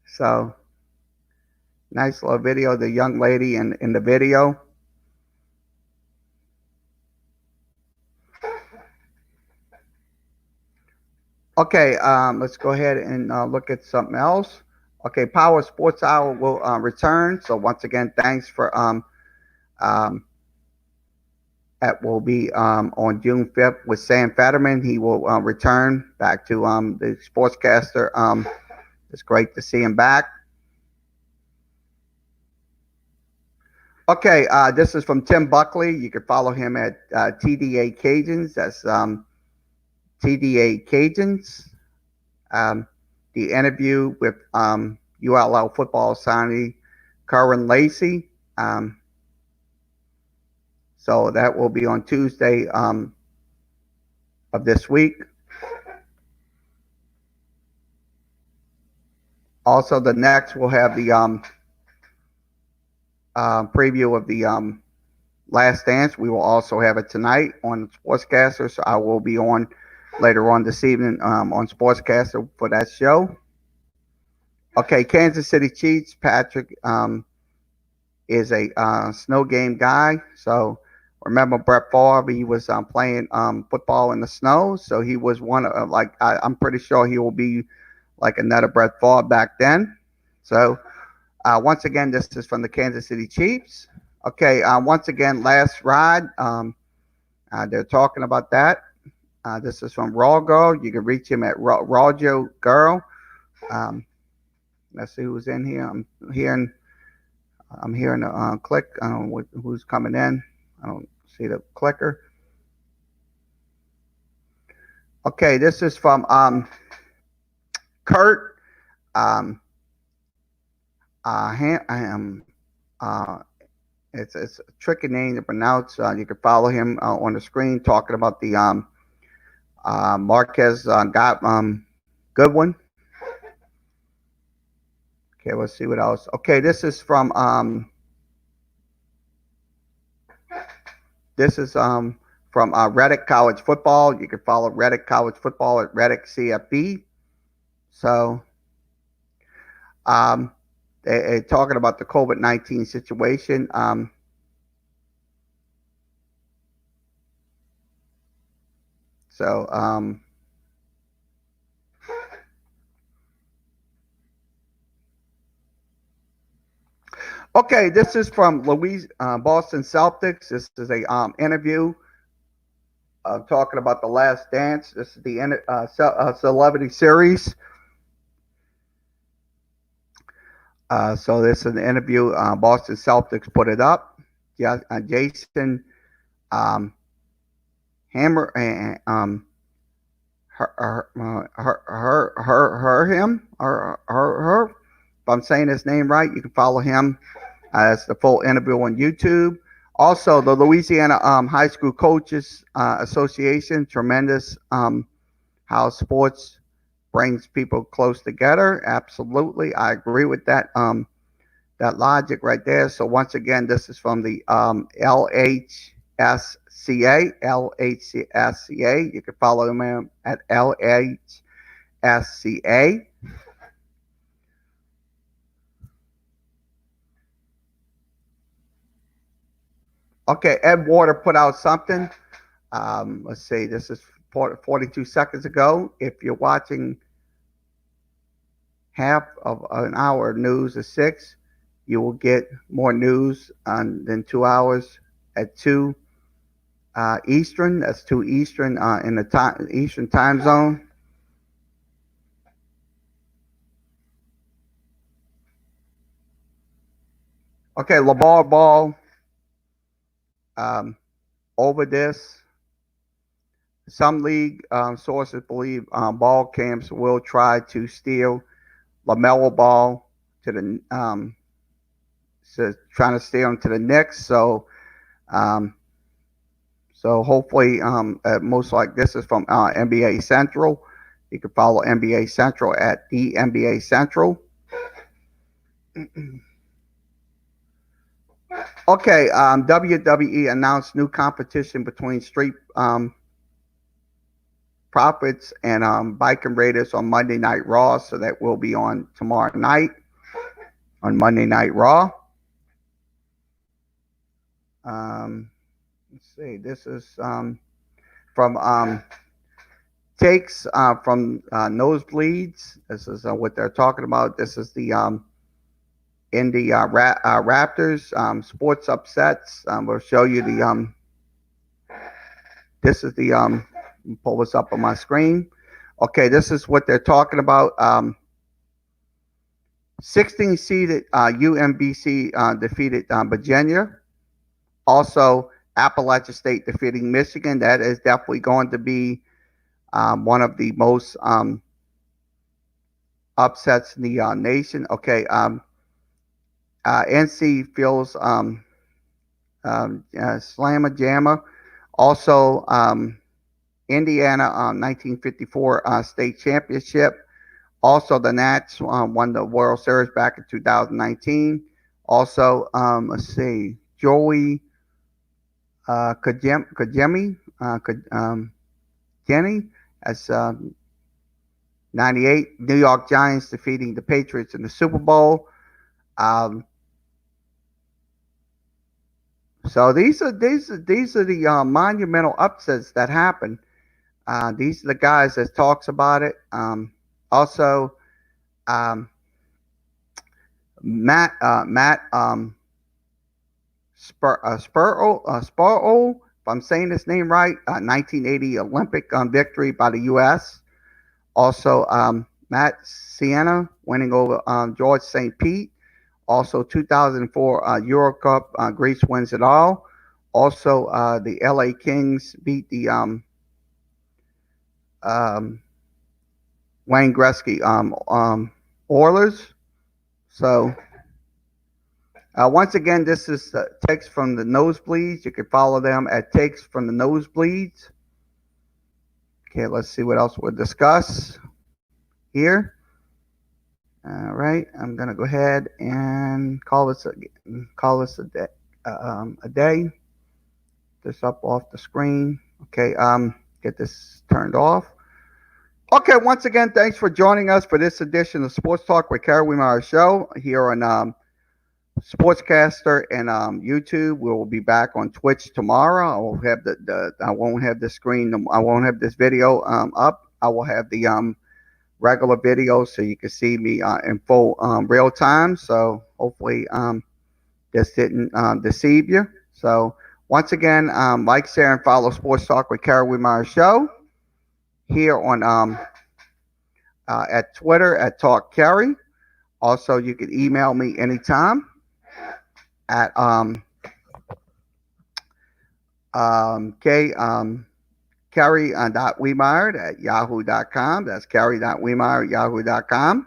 So nice little video. The young lady in the video. Okay, let's go ahead and look at something else. Okay, Power Sports Hour will return. So once again, thanks for that will be on June 5th with Sam Fetterman. He will return back to the sportscaster. It's great to see him back. Okay, this is from Tim Buckley. You can follow him at TDA Cajuns. That's TDA Cajuns. The interview with ULL football signee Curran Lacey. So that will be on Tuesday of this week. Also, the next we'll have the preview of the Last Dance. We will also have it tonight on Sportscaster. So I will be on later on this evening on Sportscaster for that show. Okay, Kansas City Chiefs. Patrick is a snow game guy. So remember Brett Favre, he was playing football in the snow. So he was one of, I'm pretty sure he will be like another Brett Favre back then. So once again, this is from the Kansas City Chiefs. Okay, once again, Last Ride. They're talking about that. This is from Raw Girl. You can reach him at Rawjo Girl. Let's see who's in here. I'm hearing I'm hearing the click. I don't know who's coming in. I don't see the clicker. Okay, this is from Kurt. Um, uh, it's a tricky name to pronounce. You can follow him on the screen talking about the Marquez got Goodwin. Okay, let's see what else. Okay, this is from Reddick College Football. You can follow Reddick College Football at Reddick CFB. So they're talking about the COVID-19 situation. Okay, this is from Boston Celtics. This is a interview talking about the Last Dance. This is the celebrity series. So this is an interview. Boston Celtics put it up. Yeah, Jason Hammer and her. If I'm saying his name right, you can follow him. That's the full interview on YouTube. Also, the Louisiana High School Coaches Association, tremendous how sports brings people close together. Absolutely, I agree with that logic right there. So once again, this is from the LHSCA. You can follow him at LHSCA. Okay, Ed Water put out something. Let's see, this is 42 seconds ago. If you're watching half of an hour of news at 6, you will get more news than 2 hours at 2 Eastern. That's 2 Eastern in the Eastern time zone. Okay, LeBar Ball. Over this, some league sources believe ball camps will try to steal LaMelo Ball to the trying to steal him to the Knicks. So hopefully, most like this is from NBA Central. You can follow NBA Central at the NBA Central. Okay, WWE announced new competition between Street Profits and Viking Raiders on Monday Night Raw, so that will be on tomorrow night on Monday Night Raw. Let's see, this is from takes from Nosebleeds. This is what they're talking about. This is the in the Raptors sports upsets. We'll show you the this is the pull this up on my screen. Okay, this is what they're talking about. 16 seeded UMBC defeated Virginia. Also, Appalachian State defeating Michigan. That is definitely going to be one of the most upsets in the nation. Okay, NC feels Slamma Jamma. Also, Indiana 1954 state championship. Also, the Nats won the World Series back in 2019. Also, let's see, Joey Kajemi, Jenny, as 98. New York Giants defeating the Patriots in the Super Bowl. So these are the monumental upsets that happen. These are the guys that talks about it. Also, Matt Sparrow, if I'm saying his name right, 1980 Olympic victory by the U.S. Also, Matt Sienna winning over George St. Pete. Also, 2004 Euro Cup, Greece wins it all. Also, the LA Kings beat the Wayne Gretzky Oilers. So, once again, this is Takes from the Nosebleeds. You can follow them at Takes from the Nosebleeds. Okay, let's see what else we'll discuss here. All right, I'm gonna go ahead and call this a day. A day. This up off the screen. Okay, get this turned off. Okay, once again, thanks for joining us for this edition of Sports Talk with Kerry Wehmeyer Show here on Sportscaster and YouTube. We will be back on Twitch tomorrow. I will have I won't have the screen. I won't have this video up. I will have the regular video so you can see me in full real time. So hopefully this didn't deceive you. So once again, like, share, and follow Sports Talk with Kerry Wehmeyer Show here on at Twitter at Talk Kerry. Also, you can email me anytime at Kerry.Wehmeyer at yahoo.com. That's Kerry.Wehmeyer at yahoo.com.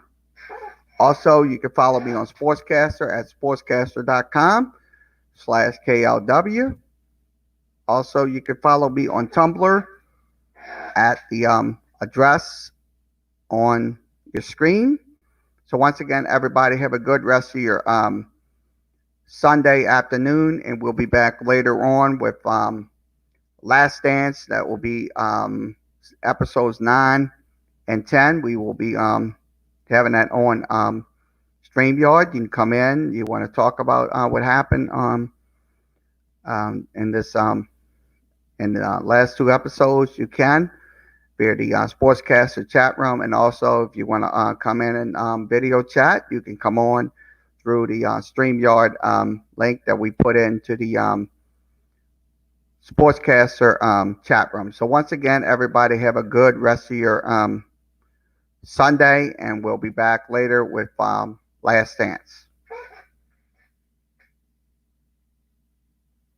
Also, you can follow me on Sportscaster at sportscaster.com/KLW. Also, you can follow me on Tumblr at the address on your screen. So once again, everybody have a good rest of your Sunday afternoon, and we'll be back later on with Last Dance. That will be episodes 9 and 10. We will be having that on StreamYard. You can come in. You want to talk about what happened in this in the last 2 episodes, you can via the Sportscaster chat room. And also, if you want to come in and video chat, you can come on through the StreamYard link that we put into the Sportscaster chat room. So once again, everybody have a good rest of your Sunday, and we'll be back later with Last Dance.